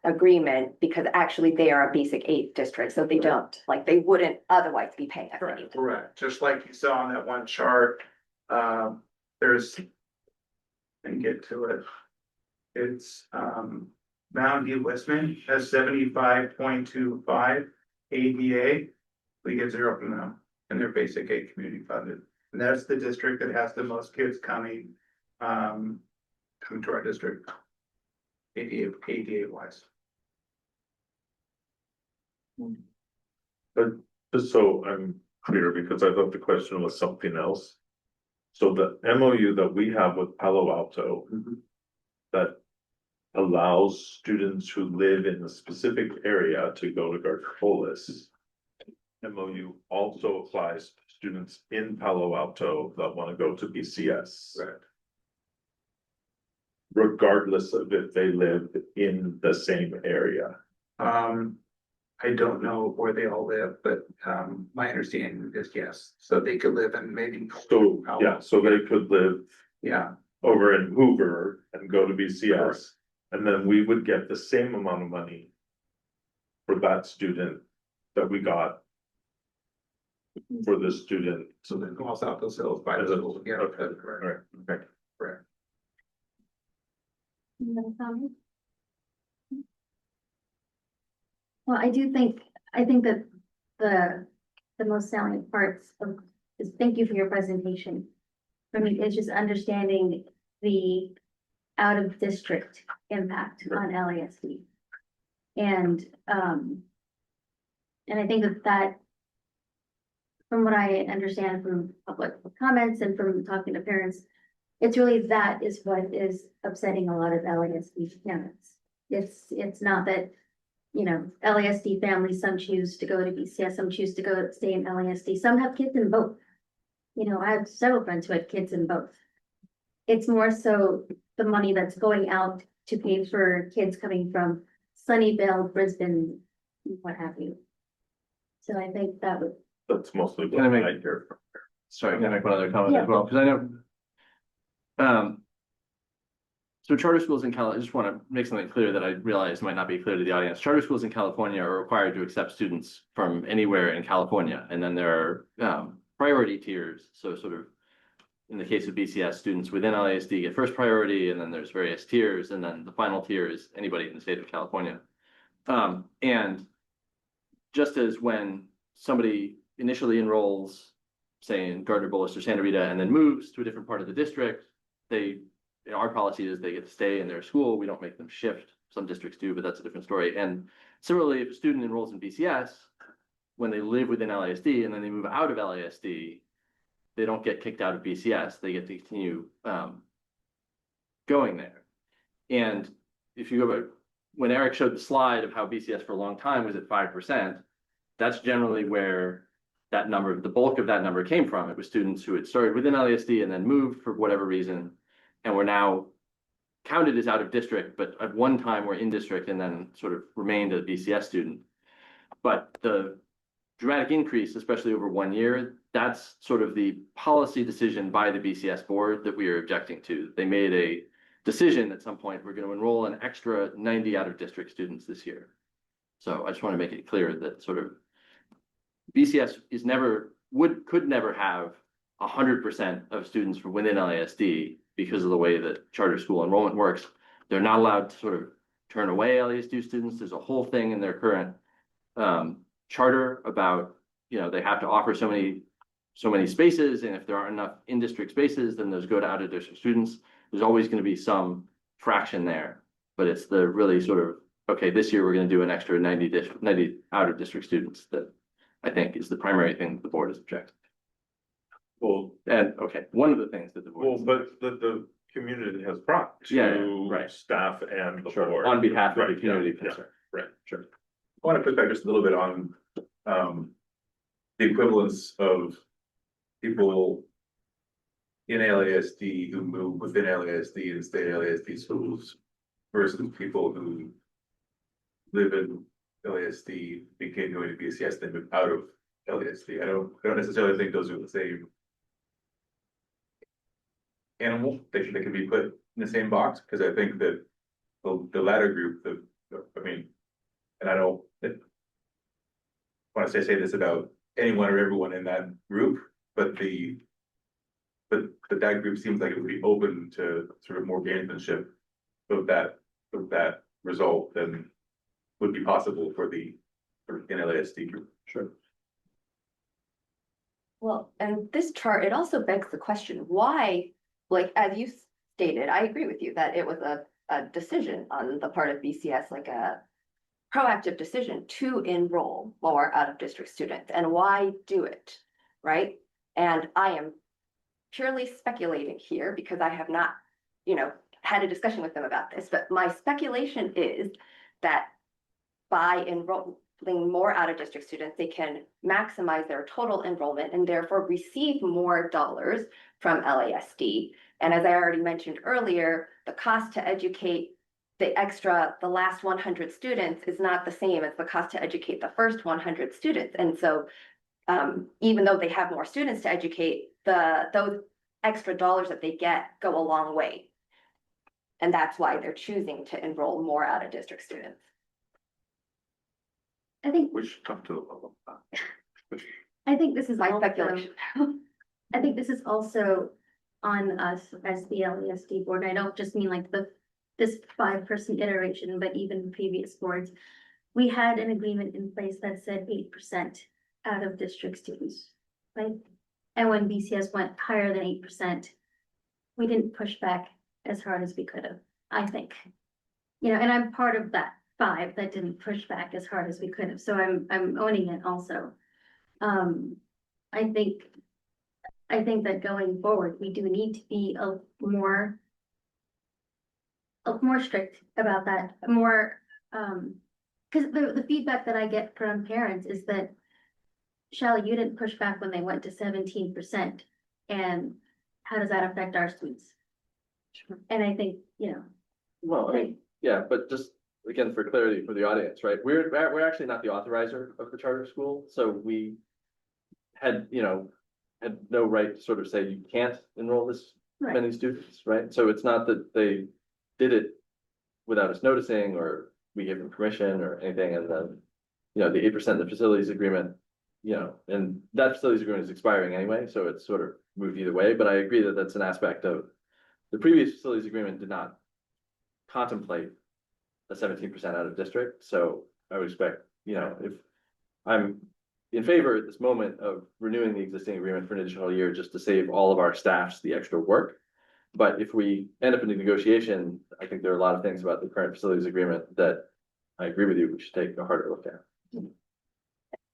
Speaker 8: agreement, because actually they are a basic aid district, so they don't, like, they wouldn't otherwise be paying us any.
Speaker 6: Correct. Just like you saw on that one chart, there's, and get to it. It's, Mountain View Westman has 75.25 ADA. We get 0 from them, and they're basic aid community funded. And that's the district that has the most kids coming to our district. ADA wise.
Speaker 9: but just so I'm clear, because I thought the question was something else. So the MOU that we have with Palo Alto that allows students who live in a specific area to go to Garcipolis. MOU also applies to students in Palo Alto that want to go to BCS.
Speaker 6: Right.
Speaker 9: Regardless of if they live in the same area.
Speaker 6: I don't know where they all live, but my understanding is yes, so they could live in maybe.
Speaker 9: So, yeah, so they could live
Speaker 6: Yeah,
Speaker 9: over in Hoover and go to BCS. And then we would get the same amount of money for that student that we got for the student.
Speaker 6: so then Los Altos Hills by the school, yeah,
Speaker 9: Okay,
Speaker 6: that's correct.
Speaker 9: right, okay.
Speaker 6: Correct.
Speaker 1: Any other comments? Well, I think that the most salient parts of, is thank you for your presentation. For me, it's just understanding the out of district impact on LASD. And I think that from what I understand from public comments and from talking to parents, it's really that is what is upsetting a lot of LASD parents. It's not that, you know, LASD families, some choose to go to BCS, some choose to go stay in LASD, some have kids in both. You know, I have several friends who had kids in both. It's more so the money that's going out to pay for kids coming from Sunnyvale, Brisbane, what have you. So I think that would,
Speaker 9: That's mostly
Speaker 2: Can I
Speaker 9: what
Speaker 2: make-
Speaker 9: I hear from.
Speaker 2: Sorry, can I make one other comment
Speaker 1: Yeah.
Speaker 2: as well? Because I know. So charter schools in California, I just want to make something clear that I realize might not be clear to the audience. Charter schools in California are required to accept students from anywhere in California. And then there are priority tiers. So sort of in the case of BCS, students within LASD get first priority, and then there's various tiers. And then the final tier is anybody in the state of California. And just as when somebody initially enrolls, say in Gardner Bullis or Santa Rita, and then moves to a different part of the district, our policy is they get to stay in their school. We don't make them shift. Some districts do, but that's a different story. And similarly, if a student enrolls in BCS, when they live within LASD and then they move out of LASD, they don't get kicked out of BCS. They get to continue going there. And if you go back, when Eric showed the slide of how BCS for a long time was at 5%, that's generally where that number, the bulk of that number came from. It was students who had started within LASD and then moved for whatever reason, and were now counted as out of district, but at one time were in district and then sort of remained a BCS student. But the dramatic increase, especially over 1 year, that's sort of the policy decision by the BCS board that we are objecting to. They made a decision at some point, we're going to enroll an extra 90 out of district students this year. So I just want to make it clear that sort of BCS is never, could never have 100% of students from within LASD because of the way that charter school enrollment works. They're not allowed to sort of turn away LASD students. There's a whole thing in their current charter about, you know, they have to offer so many so many spaces, and if there aren't enough in-district spaces, then those go to out-of-district students. There's always going to be some fraction there, but it's the really sort of, okay, this year we're going to do an extra 90 out-of-district students that I think is the primary thing that the board is objecting.
Speaker 9: Well,
Speaker 2: And, okay, one of the things that the board.
Speaker 9: well, but the community has brought
Speaker 2: Yeah,
Speaker 9: to
Speaker 2: right.
Speaker 9: staff and the
Speaker 2: Sure,
Speaker 9: board.
Speaker 2: on behalf of the
Speaker 9: Right,
Speaker 2: community
Speaker 9: yeah,
Speaker 2: concern.
Speaker 9: right.
Speaker 2: Sure.
Speaker 14: I want to push back just a little bit on the equivalence of people in LASD who move within LASD and stay in LASD schools versus people who live in LASD, begin going to BCS, then move out of LASD. I don't necessarily think those are the same animal. They can be put in the same box, because I think that the latter group, I mean, and I don't want to say this about anyone or everyone in that group, but that group seems like it would be open to sort of more gamesmanship of that result than would be possible for the NLASD group.
Speaker 2: Sure.
Speaker 8: Well, and this chart, it also begs the question, why, like, as you stated, I agree with you that it was a decision on the part of BCS, like a proactive decision to enroll more out-of-district students, and why do it, right? And I am purely speculating here because I have not, had a discussion with them about this, but my speculation is that by enrolling more out-of-district students, they can maximize their total enrollment and therefore receive more dollars from LASD. And as I already mentioned earlier, the cost to educate the last 100 students is not the same as the cost to educate the first 100 students. And so even though they have more students to educate, those extra dollars that they get go a long way. And that's why they're choosing to enroll more out-of-district students.
Speaker 1: I think,
Speaker 9: We should talk to
Speaker 1: I think this is
Speaker 8: My
Speaker 1: also,
Speaker 8: speculation.
Speaker 1: I think this is also on us as the LASD board. I don't just mean like this 5-person iteration, but even previous boards. We had an agreement in place that said 8% out of district students, right? And when BCS went higher than 8%, we didn't push back as hard as we could have, I think. And I'm part of that 5 that didn't push back as hard as we could have, so I'm owning it also. I think that going forward, we do need to be a more strict about that, more, because the feedback that I get from parents is that, Shelley, you didn't push back when they went to 17%, and how does that affect our students? And I think,
Speaker 2: Well, I mean, yeah, but just again, for clarity for the audience, right? We're actually not the authorizer of the charter school, so we had no right to sort of say you can't enroll this
Speaker 1: Right.
Speaker 2: many students, right? So it's not that they did it without us noticing, or we gave them permission or anything, and then, the 8% in the facilities agreement, and that facilities agreement is expiring anyway, so it's sort of moved either way, but I agree that that's an aspect of the previous facilities agreement did not contemplate a 17% out of district, so I would expect, if I'm in favor at this moment of renewing the existing agreement for an additional year, just to save all of our staffs the extra work. But if we end up in a negotiation, I think there are a lot of things about the current facilities agreement that I agree with you, we should take a harder look at.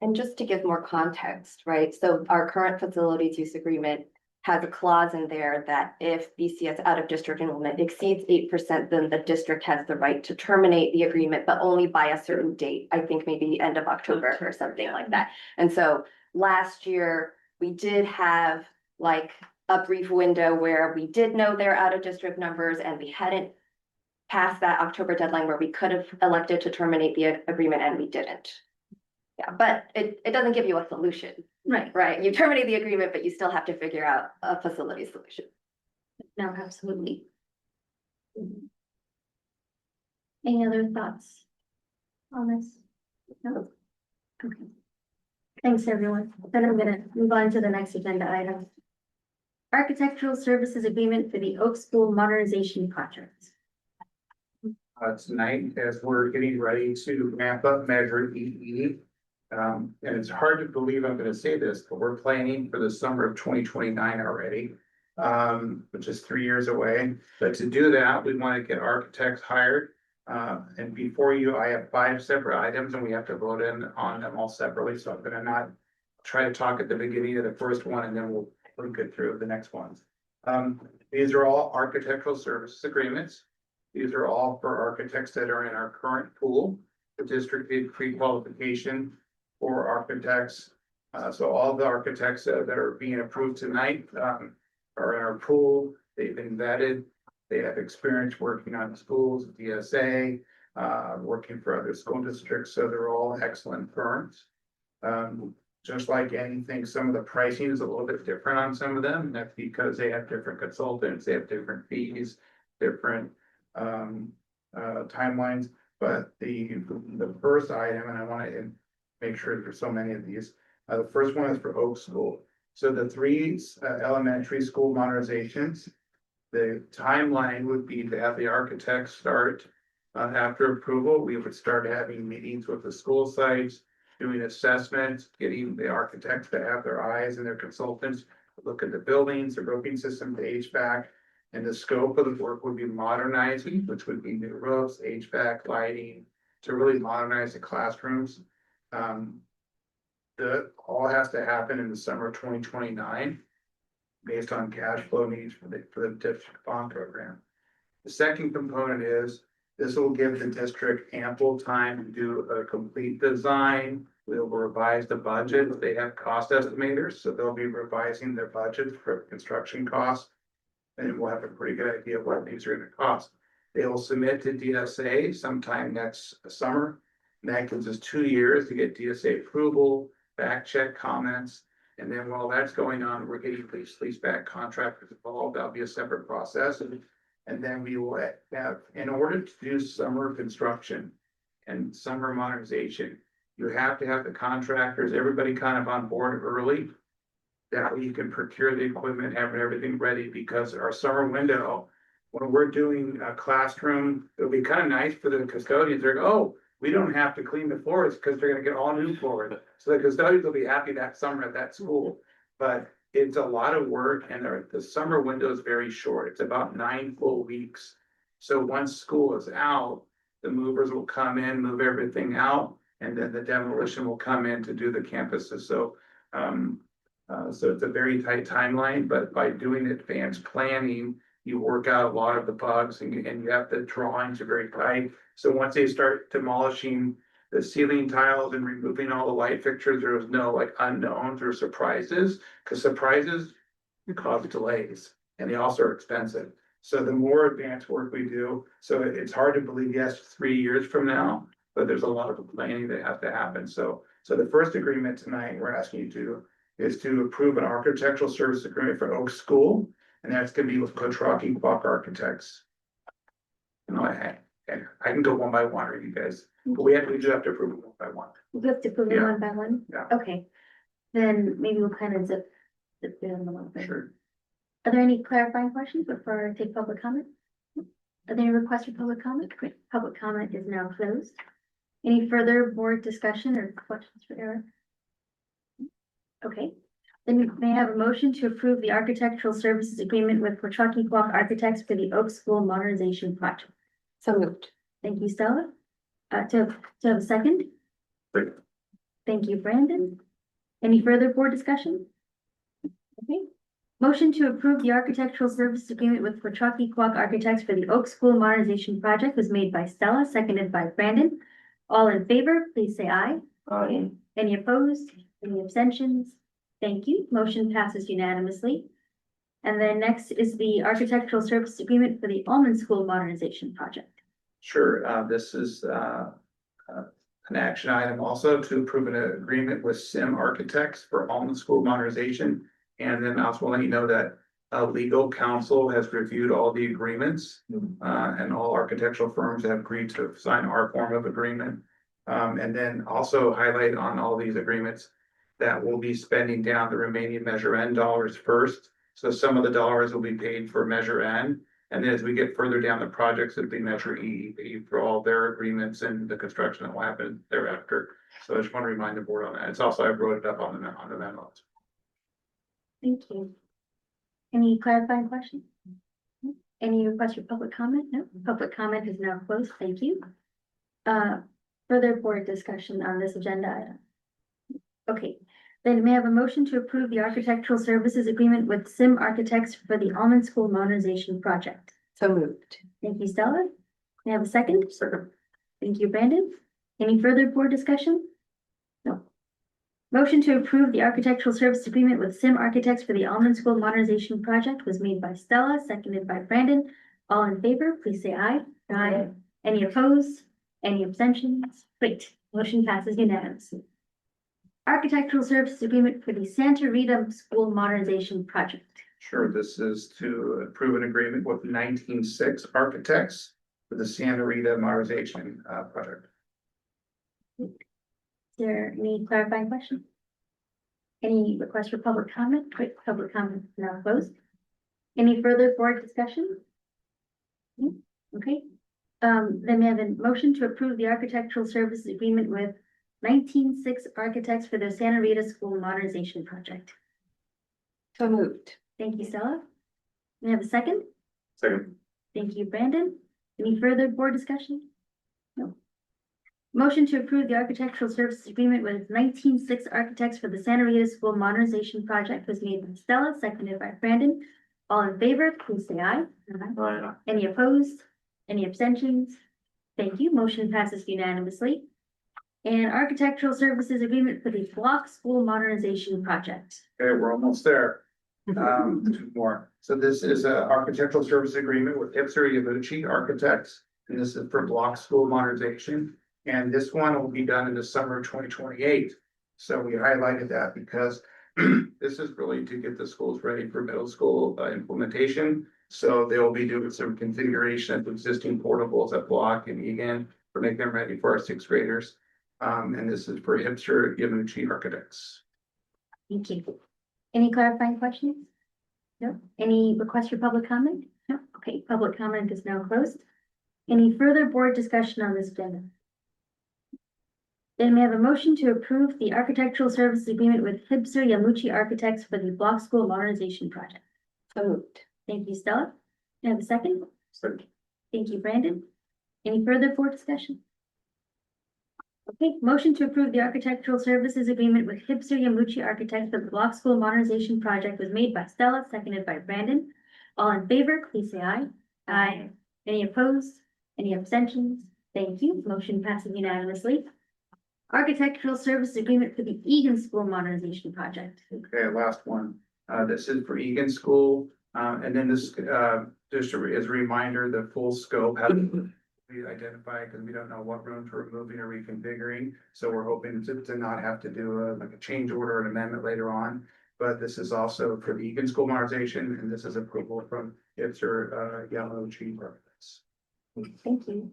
Speaker 8: And just to give more context, right? So our current facilities use agreement has a clause in there that if BCS out of district enrollment exceeds 8%, then the district has the right to terminate the agreement, but only by a certain date. I think maybe end of October or something like that. And so last year we did have like a brief window where we did know their out of district numbers and we hadn't passed that October deadline where we could have elected to terminate the agreement and we didn't. Yeah, but it doesn't give you a solution. Right, you terminate the agreement, but you still have to figure out a facility solution.
Speaker 1: No, absolutely. Any other thoughts on this? No? Okay. Thanks, everyone. Then I'm gonna move on to the next agenda item. Architectural Services Agreement for the Oak School Modernization Project.
Speaker 10: Tonight, as we're getting ready to ramp up Measure EE, And it's hard to believe I'm gonna say this, but we're planning for the summer of 2029 already. Which is 3 years away, but to do that, we want to get architects hired. And before you, I have 5 separate items and we have to vote in on them all separately, so I'm gonna not try to talk at the beginning of the first one and then we'll get through the next ones. These are all architectural services agreements. These are all for architects that are in our current pool. The district did pre-qualification for architects. So all the architects that are being approved tonight, are in our pool. They've been vetted. They have experience working on schools, DSA, working for other school districts, so they're all excellent firms. Just like anything, some of the pricing is a little bit different on some of them, and that's because they have different consultants, they have different fees, different timelines. But the first item, and I want to make sure there's so many of these, the first one is for Oak School. So the 3 elementary school modernizations, the timeline would be to have the architects start. After approval, we would start having meetings with the school sites, doing assessments, getting the architects to have their eyes and their consultants look at the buildings, the roofing system, the HVAC. And the scope of the work would be modernizing, which would be new roofs, HVAC, lighting, to really modernize the classrooms. That all has to happen in the summer of 2029. Based on cash flow needs for the district bond program. The second component is, this will give the district ample time to do a complete design. We'll revise the budget. They have cost estimators, so they'll be revising their budget for construction costs. And we'll have a pretty good idea of what these are gonna cost. They will submit to DSA sometime next summer. And that gives us 2 years to get DSA approval, back check comments. And then while that's going on, we're getting lease back contractors involved. That'll be a separate process. And then we will have, in order to do summer construction and summer modernization, you have to have the contractors, everybody kind of on board early. That way you can procure the equipment, have everything ready, because our summer window, when we're doing a classroom, it'll be kind of nice for the custodians. They're, oh, we don't have to clean the floors because they're gonna get all new floors. So the custodians will be happy that summer at that school. But it's a lot of work, and the summer window is very short. It's about 9 full weeks. So once school is out, the movers will come in, move everything out, and then the demolition will come in to do the campuses. So it's a very tight timeline, but by doing advanced planning, you work out a lot of the bugs, and you have the drawings are very tight. So once they start demolishing the ceiling tiles and removing all the light fixtures, there was no like unknowns or surprises, because surprises cause delays and they also are expensive. So the more advanced work we do, so it's hard to believe, yes, 3 years from now, but there's a lot of planning that has to happen. So the first agreement tonight we're asking you to is to approve an architectural service agreement for Oak School, and that's gonna be with Cotrocki Quack Architects. You know, I can go one by one, or you guys, but we do have to approve it one by one.
Speaker 1: We have to prove it
Speaker 6: Yeah.
Speaker 1: one by one?
Speaker 6: Yeah.
Speaker 1: Okay, then maybe we'll kind of zip through them a little bit.
Speaker 6: Sure.
Speaker 1: Are there any clarifying questions before I take public comment? Are there any requests for public comment? Great, public comment is now closed. Any further board discussion or questions for Eric? Okay, then may I have a motion to approve the architectural services agreement with Cotrocki Quack Architects for the Oak School Modernization Project.
Speaker 8: So moved.
Speaker 1: Thank you, Stella. To have a second?
Speaker 6: Second.
Speaker 1: Thank you, Brandon. Any further board discussion? Okay. Motion to approve the architectural services agreement with Cotrocki Quack Architects for the Oak School Modernization Project was made by Stella, seconded by Brandon. All in favor, please say aye.
Speaker 6: Aye.
Speaker 1: Any opposed? Any abstentions? Thank you. Motion passes unanimously. And then next is the architectural service agreement for the Almond School Modernization Project.
Speaker 6: Sure, this is an action item also to approve an agreement with Sim Architects for Almond School modernization. And then I also want to let you know that legal counsel has reviewed all the agreements, and all architectural firms have agreed to sign our form of agreement. And then also highlight on all these agreements that we'll be spending down the remaining Measure N dollars first. So some of the dollars will be paid for Measure N,
Speaker 10: And then as we get further down the projects, it'll be Metro EEP for all their agreements and the construction that will happen thereafter. So I just want to remind the board on that. It's also, I wrote it up on the memo.
Speaker 1: Thank you. Any clarifying questions? Any requests for public comment? No, public comment is now closed. Thank you. Further board discussion on this agenda item. Okay, then may I have a motion to approve the architectural services agreement with Sim Architects for the Almond School Modernization Project?
Speaker 8: So moved.
Speaker 1: Thank you, Stella. May I have a second? Second. Thank you, Brandon. Any further board discussion? No. Motion to approve the architectural service agreement with Sim Architects for the Almond School Modernization Project was made by Stella, seconded by Brandon. All in favor, please say aye. Aye. Any opposed? Any abstentions? Great. Motion passes unanimously. Architectural services agreement for the Santa Rita School Modernization Project.
Speaker 10: Sure, this is to approve an agreement with 1906 Architects for the Santa Rita Modernization project.
Speaker 1: Is there any clarifying questions? Any requests for public comment? Quick public comment is now closed. Any further board discussion? No? Okay. Then we have a motion to approve the architectural services agreement with 1906 Architects for the Santa Rita School Modernization Project.
Speaker 8: So moved.
Speaker 1: Thank you, Stella. We have a second?
Speaker 14: Second.
Speaker 1: Thank you, Brandon. Any further board discussion? No. Motion to approve the architectural services agreement with 1906 Architects for the Santa Rita School Modernization Project was made by Stella, seconded by Brandon. All in favor, please say aye.
Speaker 2: Aye.
Speaker 1: Any opposed? Any abstentions? Thank you. Motion passes unanimously. And architectural services agreement for the Block School Modernization Project.
Speaker 10: Okay, we're almost there. Two more. So this is a architectural service agreement with Hipster Yamuchi Architects, and this is for Block School Modernization. And this one will be done in the summer of 2028. So we highlighted that because this is really to get the schools ready for middle school implementation. So they'll be doing some configuration of existing portables at Block and Egan for making them ready for our sixth graders. And this is for Hipster Yamuchi Architects.
Speaker 1: Thank you. Any clarifying questions? No? Any requests for public comment? No? Okay, public comment is now closed. Any further board discussion on this agenda? Then we have a motion to approve the architectural services agreement with Hipster Yamuchi Architects for the Block School Modernization Project.
Speaker 8: So moved.
Speaker 1: Thank you, Stella. May I have a second?
Speaker 14: Second.
Speaker 1: Thank you, Brandon. Any further board discussion? Okay, motion to approve the architectural services agreement with Hipster Yamuchi Architects for the Block School Modernization Project was made by Stella, seconded by Brandon. All in favor, please say aye. Aye. Any opposed? Any abstentions? Thank you. Motion passes unanimously. Architectural services agreement for the Egan School Modernization Project.
Speaker 10: Okay, last one. This is for Egan School. And then this, just as a reminder, the full scope has we identify because we don't know what rooms we're moving or reconfiguring. So we're hoping to not have to do like a change order and amendment later on. But this is also for the Egan School Modernization, and this is approval from Hipster Yamuchi Architects.
Speaker 1: Thank you.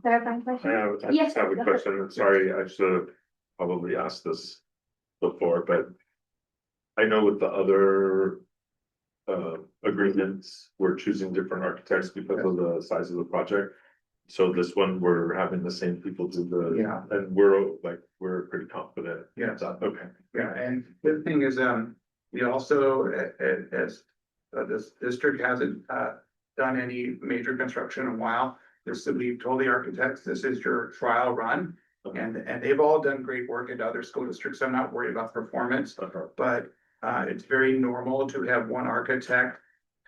Speaker 1: Clarifying question?
Speaker 9: I
Speaker 1: Yes.
Speaker 9: just have a question. Sorry, I should have probably asked this before, but I know with the other agreements, we're choosing different architects because of the size of the project. So this one, we're having the same people do the,
Speaker 10: Yeah.
Speaker 9: and we're pretty confident.
Speaker 10: Yeah.
Speaker 9: Okay.
Speaker 10: Yeah, and the thing is, we also, as this district hasn't done any major construction in a while. This, we've told the architects, this is your trial run. And they've all done great work at other school districts. I'm not worried about performance, but it's very normal to have one architect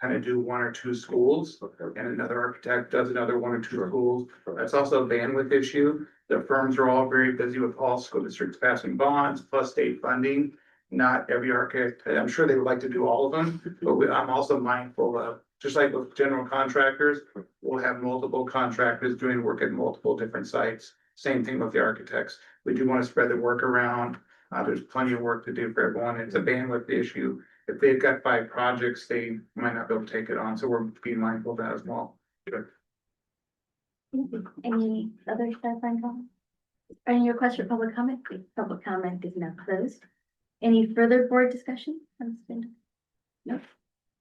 Speaker 10: kind of do one or two schools and another architect does another one or two schools. That's also a bandwidth issue. The firms are all very busy with all school districts passing bonds plus state funding. Not every architect, I'm sure they would like to do all of them, but I'm also mindful of, just like with general contractors, we'll have multiple contractors doing work at multiple different sites. Same thing with the architects. We do want to spread the work around. There's plenty of work to do for everyone. It's a bandwidth issue. If they've got 5 projects, they might not be able to take it on. So we're being mindful of that as well.
Speaker 1: Any other clarifying comments? Any requests for public comment? Public comment is now closed. Any further board discussion? No.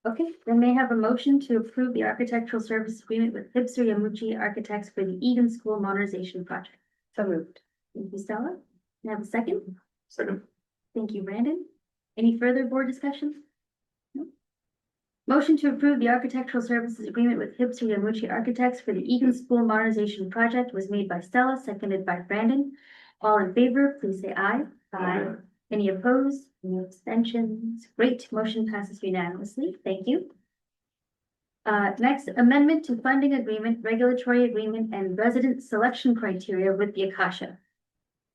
Speaker 1: Okay, then may I have a motion to approve the architectural service agreement with Hipster Yamuchi Architects for the Egan School Modernization Project.
Speaker 8: So moved.
Speaker 1: Thank you, Stella. Can I have a second?
Speaker 2: Second.
Speaker 1: Thank you, Brandon. Any further board discussion? No. Motion to approve the architectural services agreement with Hipster Yamuchi Architects for the Egan School Modernization Project was made by Stella, seconded by Brandon. All in favor, please say aye.
Speaker 2: Aye.
Speaker 1: Any opposed? Any abstentions? Great, motion passes unanimously. Thank you. Next, amendment to funding agreement, regulatory agreement, and resident selection criteria with the Akasha.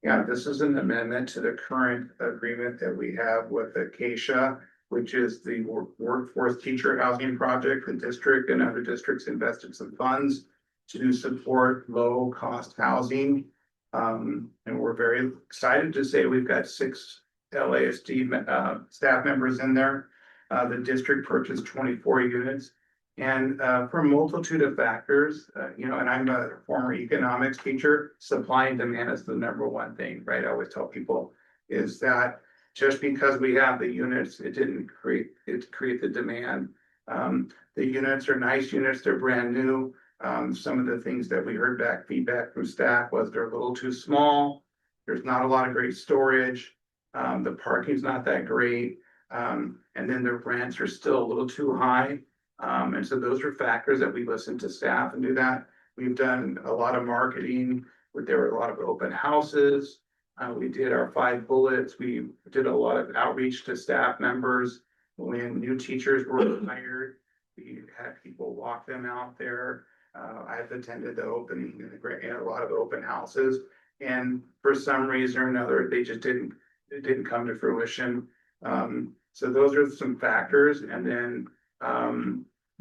Speaker 10: Yeah, this is an amendment to the current agreement that we have with Acacia, which is the workforce teacher housing project. The district and other districts invested some funds to support low cost housing. And we're very excited to say we've got 6 LASD staff members in there. The district purchased 24 units. And for a multitude of factors, and I'm a former economics teacher, supply and demand is the #1 thing, right? I always tell people is that just because we have the units, it didn't create the demand. The units are nice units, they're brand new. Some of the things that we heard feedback from staff was they're a little too small. There's not a lot of great storage. The parking's not that great. And then the rents are still a little too high. And so those are factors that we listen to staff and do that. We've done a lot of marketing, there were a lot of open houses. We did our 5 bullets. We did a lot of outreach to staff members. When new teachers were hired, we had people walk them out there. I've attended the opening and a lot of open houses. And for some reason or another, it didn't come to fruition. So those are some factors. And then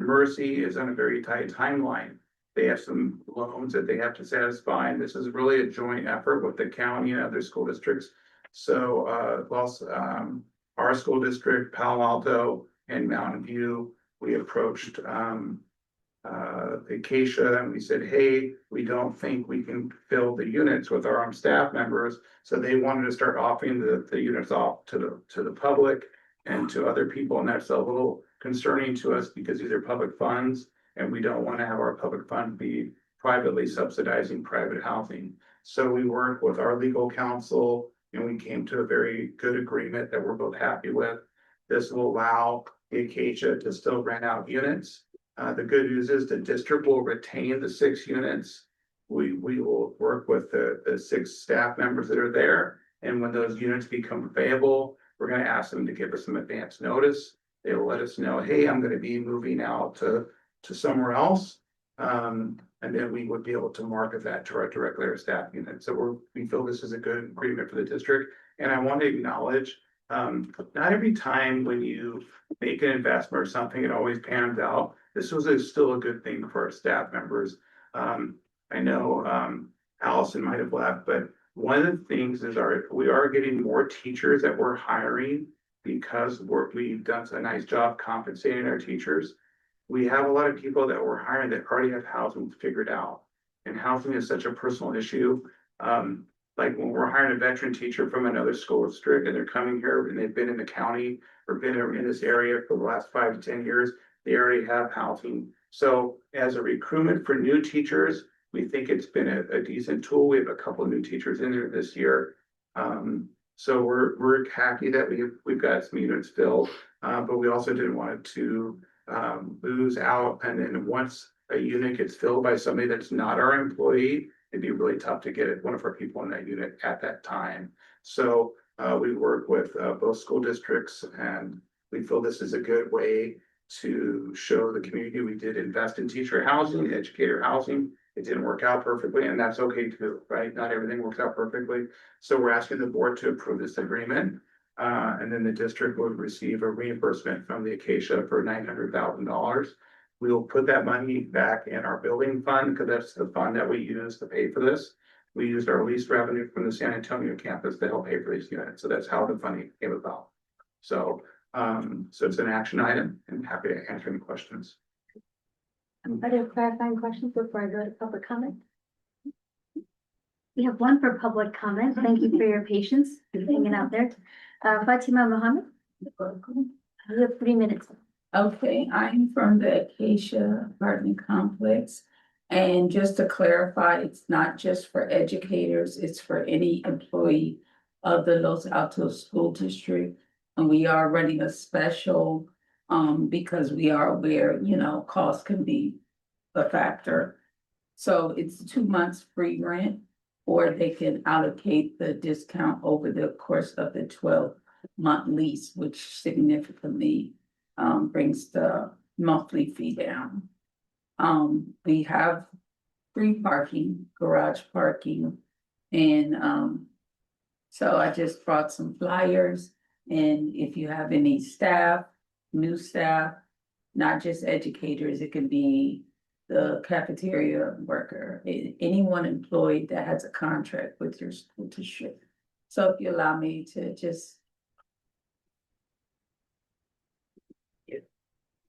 Speaker 10: Mercy is on a very tight timeline. They have some loans that they have to satisfy, and this is really a joint effort with the county and other school districts. So our school district, Palo Alto and Mountain View, we approached Acacia and we said, hey, we don't think we can fill the units with our own staff members. So they wanted to start offering the units off to the public and to other people, and that's a little concerning to us because these are public funds and we don't want to have our public fund be privately subsidizing private housing. So we worked with our legal counsel and we came to a very good agreement that we're both happy with. This will allow the Acacia to still rent out units. The good news is the district will retain the 6 units. We will work with the 6 staff members that are there. And when those units become available, we're going to ask them to give us some advance notice. They will let us know, hey, I'm going to be moving out to somewhere else. And then we would be able to market that to our direct layer staff unit. So we feel this is a good agreement for the district. And I want to acknowledge, not every time when you make an investment or something, it always pans out. This was still a good thing for our staff members. I know Allison might have left, but one of the things is we are getting more teachers that we're hiring because we've done a nice job compensating our teachers. We have a lot of people that we're hiring that already have housing figured out. And housing is such a personal issue. Like when we're hiring a veteran teacher from another school district and they're coming here and they've been in the county or been in this area for the last 5 to 10 years, they already have housing. So as a recruitment for new teachers, we think it's been a decent tool. We have a couple of new teachers in there this year. So we're happy that we've got some units filled, but we also didn't want to lose out. And then once a unit gets filled by somebody that's not our employee, it'd be really tough to get one of our people in that unit at that time. So we work with both school districts, and we feel this is a good way to show the community we did invest in teacher housing, educator housing. It didn't work out perfectly, and that's okay too, right? Not everything works out perfectly. So we're asking the board to approve this agreement. And then the district would receive a reimbursement from the Acacia for $900,000. We will put that money back in our building fund because that's the fund that we use to pay for this. We used our lease revenue from the San Antonio campus to help pay for these units. So that's how the funding came about. So it's an action item, and happy to answer any questions.
Speaker 1: Are there clarifying questions before I go to public comment? We have one for public comment. Thank you for your patience and hanging out there. Fatima Mohammed. You have 3 minutes.
Speaker 15: Okay, I'm from the Acacia apartment complex. And just to clarify, it's not just for educators, it's for any employee of the Los Altos School District. And we are running a special, because we are aware, cost can be a factor. So it's 2 months free rent, or they can allocate the discount over the course of the 12-month lease, which significantly brings the monthly fee down. We have free parking, garage parking, and so I just brought some flyers. And if you have any staff, new staff, not just educators, it can be the cafeteria worker, anyone employed that has a contract with your school district. So if you allow me to just.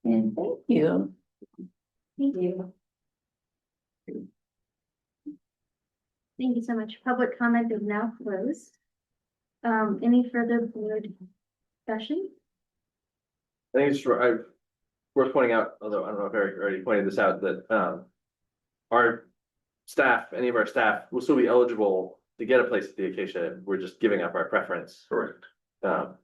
Speaker 15: And thank you.
Speaker 1: Thank you. Thank you so much. Public comment is now closed. Any further board discussion?
Speaker 2: I think it's worth pointing out, although I don't know if Eric already pointed this out, that our staff, any of our staff will still be eligible to get a place at the Acacia. We're just giving up our preference.
Speaker 14: Correct.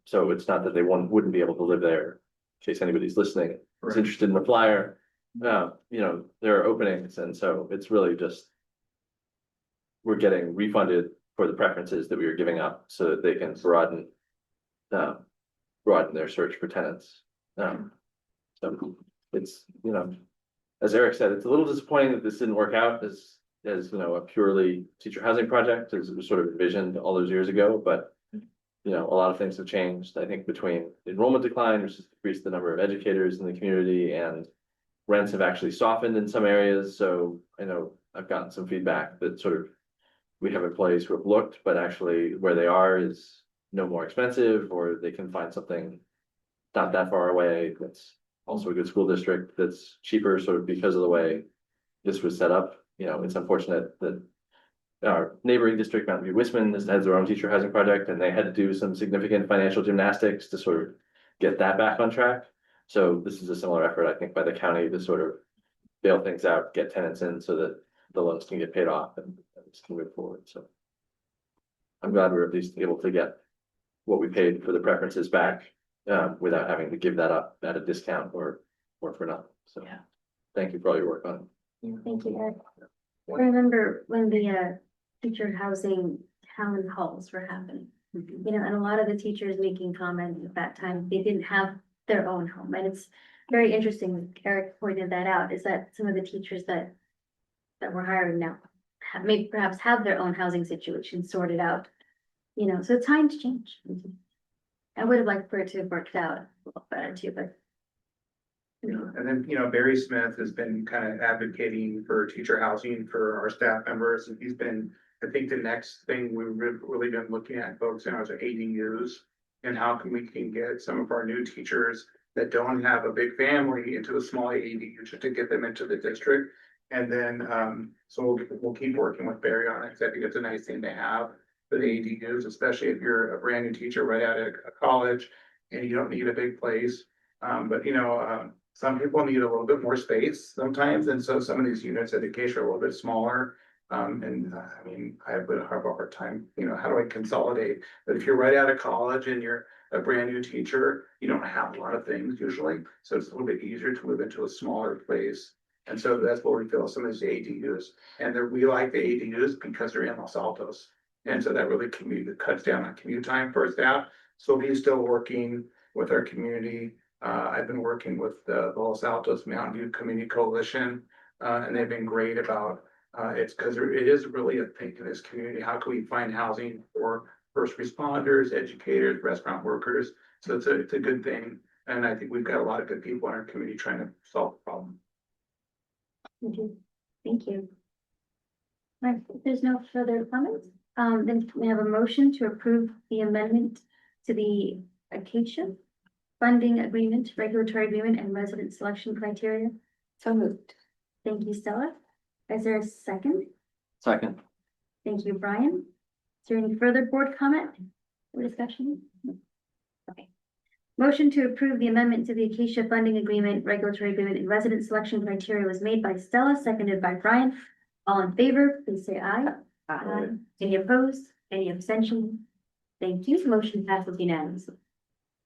Speaker 2: So it's not that they wouldn't be able to live there, in case anybody's listening, is
Speaker 14: Right.
Speaker 2: interested in the flyer. There are openings, and so it's really just we're getting refunded for the preferences that we were giving up so that they can broaden their search for tenants. So it's, as Eric said, it's a little disappointing that this didn't work out as a purely teacher housing project as it was sort of envisioned all those years ago, but a lot of things have changed, I think, between enrollment decline, which has decreased the number of educators in the community, and rents have actually softened in some areas. So I know I've gotten some feedback that sort of we have employees who have looked, but actually where they are is no more expensive, or they can find something not that far away that's also a good school district that's cheaper, sort of because of the way this was set up. It's unfortunate that our neighboring district, Mountain View Wisman, has their own teacher housing project, and they had to do some significant financial gymnastics to sort of get that back on track. So this is a similar effort, I think, by the county to sort of bail things out, get tenants in so that the loans can get paid off and this can move forward. So I'm glad we're at least able to get what we paid for the preferences back without having to give that up at a discount or for nothing. So thank you for all your work on it.
Speaker 1: Thank you, Eric. I remember when the teacher housing town halls were happening, and a lot of the teachers making comments at that time, they didn't have their own home. And it's very interesting, Eric pointed that out, is that some of the teachers that we're hiring now maybe perhaps have their own housing situation sorted out, so times change. I would have liked for it to have worked out a little better too, but.
Speaker 10: And then, Barry Smith has been kind of advocating for teacher housing for our staff members, and he's been, I think the next thing we've really been looking at folks now is ADUs. And how we can get some of our new teachers that don't have a big family into a small ADU just to get them into the district. And then, so we'll keep working with Barry on it, because I think it's a nice thing to have for the ADUs, especially if you're a brand new teacher right out of college and you don't need a big place. But some people need a little bit more space sometimes, and so some of these units at Acacia are a little bit smaller. I would have a hard time, how do I consolidate? But if you're right out of college and you're a brand new teacher, you don't have a lot of things usually, so it's a little bit easier to move into a smaller place. And so that's what we feel some of these ADUs, and we like the ADUs because they're in Los Altos. And so that really cuts down on commute time for staff. So he's still working with our community. I've been working with the Los Altos Mountain View Community Coalition, and they've been great about it's because it is really a thing in this community. How can we find housing for first responders, educators, restaurant workers? So it's a good thing. And I think we've got a lot of good people in our community trying to solve the problem.
Speaker 1: Thank you. All right, if there's no further comments, then we have a motion to approve the amendment to the Acacia funding agreement, regulatory agreement, and resident selection criteria.
Speaker 8: So moved.
Speaker 1: Thank you, Stella. Is there a second?
Speaker 2: Second.
Speaker 1: Thank you, Brian. Is there any further board comment or discussion? Okay. Motion to approve the amendment to the Acacia Funding Agreement, Regulatory Agreement, and Resident Selection Criteria was made by Stella, seconded by Brian. All in favor, please say aye. Aye. Any opposed? Any abstention? Thank you. Motion passes unanimously.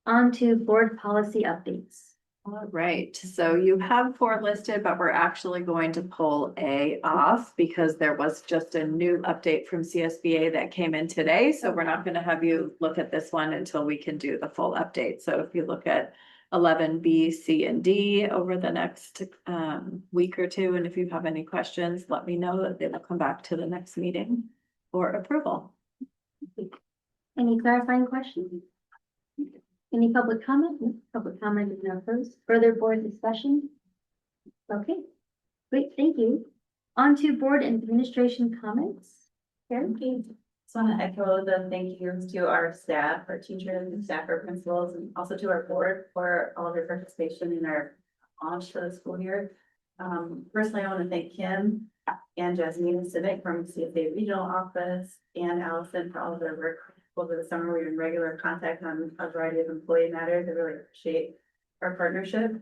Speaker 1: On to board policy updates.
Speaker 3: All right, so you have 4 listed, but we're actually going to pull A off because there was just a new update from CSBA that came in today. So we're not gonna have you look at this one until we can do the full update. So if you look at 11B, C, and D over the next week or two, and if you have any questions, let me know that they will come back to the next meeting for approval.
Speaker 1: Any clarifying questions? Any public comment? No, public comment is now closed. Further board discussion? Okay, great, thank you. On to board and administration comments. Karen?
Speaker 16: Just want to echo the thank yous to our staff, our teachers and staff, our principals, and also to our board for all of your participation in our launch for the school year. Personally, I want to thank Kim and Jasmine Civic from CFA Regional Office and Allison for all of their work over the summer. We were in regular contact on a variety of employee matters. I really appreciate our partnership.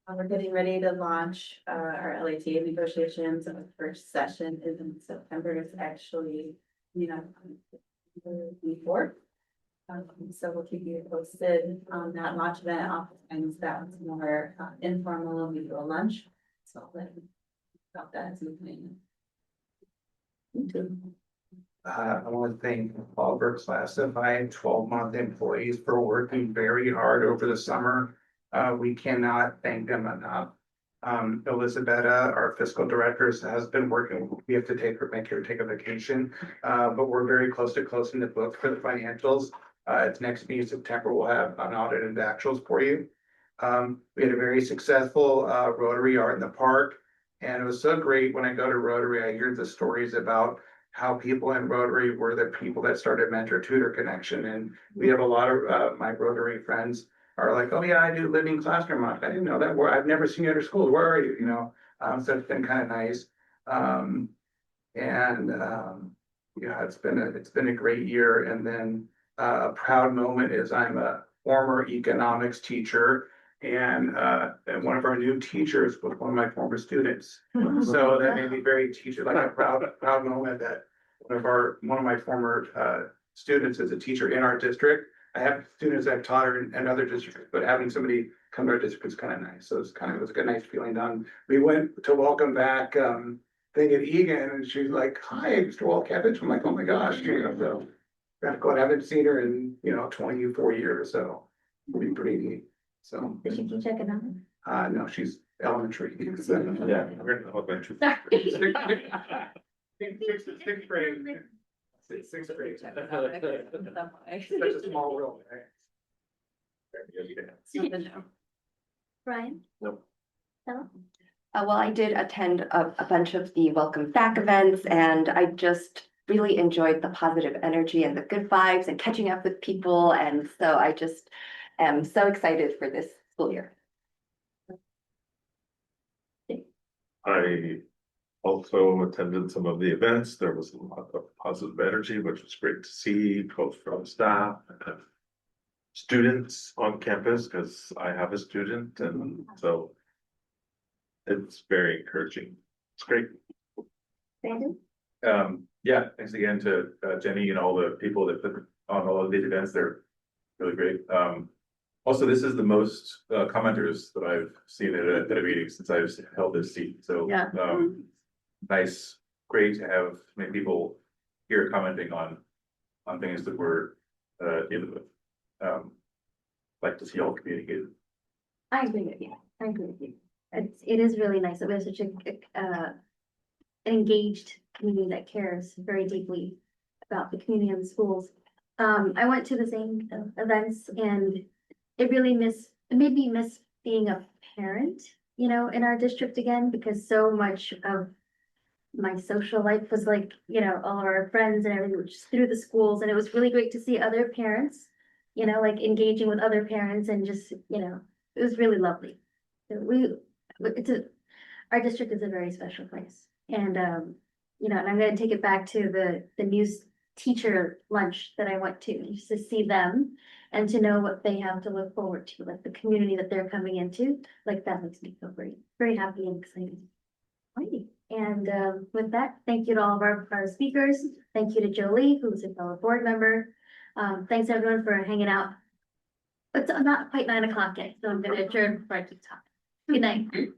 Speaker 16: We're getting ready to launch our LATA negotiations. Our first session is in September. It's actually, before. So we'll keep you posted on that launch event. Oftentimes that's more informal. We do a lunch. So I'll let you about that as we plan.
Speaker 10: I want to thank all of our classified 12-month employees for working very hard over the summer. We cannot thank them enough. Elizabetta, our fiscal director, has been working. We have to make her take a vacation, but we're very close to closing the book for the financials. It's next meeting in September. We'll have unaudited actuals for you. We had a very successful Rotary Art in the Park, and it was so great when I go to Rotary. I hear the stories about how people in Rotary were the people that started Mentor Tutor Connection. And we have a lot of my Rotary friends are like, oh yeah, I do living classroom. I didn't know that. I've never seen you at a school. Where are you? So it's been kind of nice. Yeah, it's been a great year. And then a proud moment is I'm a former economics teacher, and one of our new teachers was one of my former students. So that made me very like a proud moment that one of my former students is a teacher in our district. I have students I've taught her in other districts, but having somebody come to our district is kind of nice. So it was a nice feeling done. We went to welcome back thing at Egan, and she's like, "Hi, Mr. Walkevich." I'm like, "Oh my gosh," so I haven't seen her in 24 years, so it'll be pretty neat. So
Speaker 1: Did you check it out?
Speaker 10: no, she's elementary.
Speaker 9: Yeah, we're in elementary.
Speaker 10: Sixth grade. Sixth grade. Such a small world, right?
Speaker 1: Brian?
Speaker 2: Nope.
Speaker 1: Stella?
Speaker 8: Well, I did attend a bunch of the welcome back events, and I just really enjoyed the positive energy and the good vibes and catching up with people. And so I just am so excited for this school year.
Speaker 9: I also attended some of the events. There was a lot of positive energy, which was great to see, both from staff and students on campus, because I have a student, and so it's very encouraging. It's great.
Speaker 1: Brandon?
Speaker 14: Yeah, thanks again to Jenny and all the people that put on all of these events. They're really great. Also, this is the most commenters that I've seen at a meeting since I've held this seat. So
Speaker 3: Yeah.
Speaker 14: Nice, great to have many people here commenting on things that we're dealing with. Like to see all communicated.
Speaker 1: I agree with you. It is really nice that we have such an engaged community that cares very deeply about the community and the schools. I went to the same events, and it made me miss being a parent, in our district again, because so much of my social life was like, all of our friends and everything was just through the schools, and it was really great to see other parents, like engaging with other parents, and just, it was really lovely. Our district is a very special place, and and I'm gonna take it back to the news teacher lunch that I went to, just to see them and to know what they have to look forward to, like the community that they're coming into, like that makes me feel very happy and excited. Alrighty, and with that, thank you to all of our speakers. Thank you to Jolie, who's a fellow board member. Thanks everyone for hanging out. It's not quite 9 o'clock yet, so I'm gonna adjourn before I keep talking. Good night.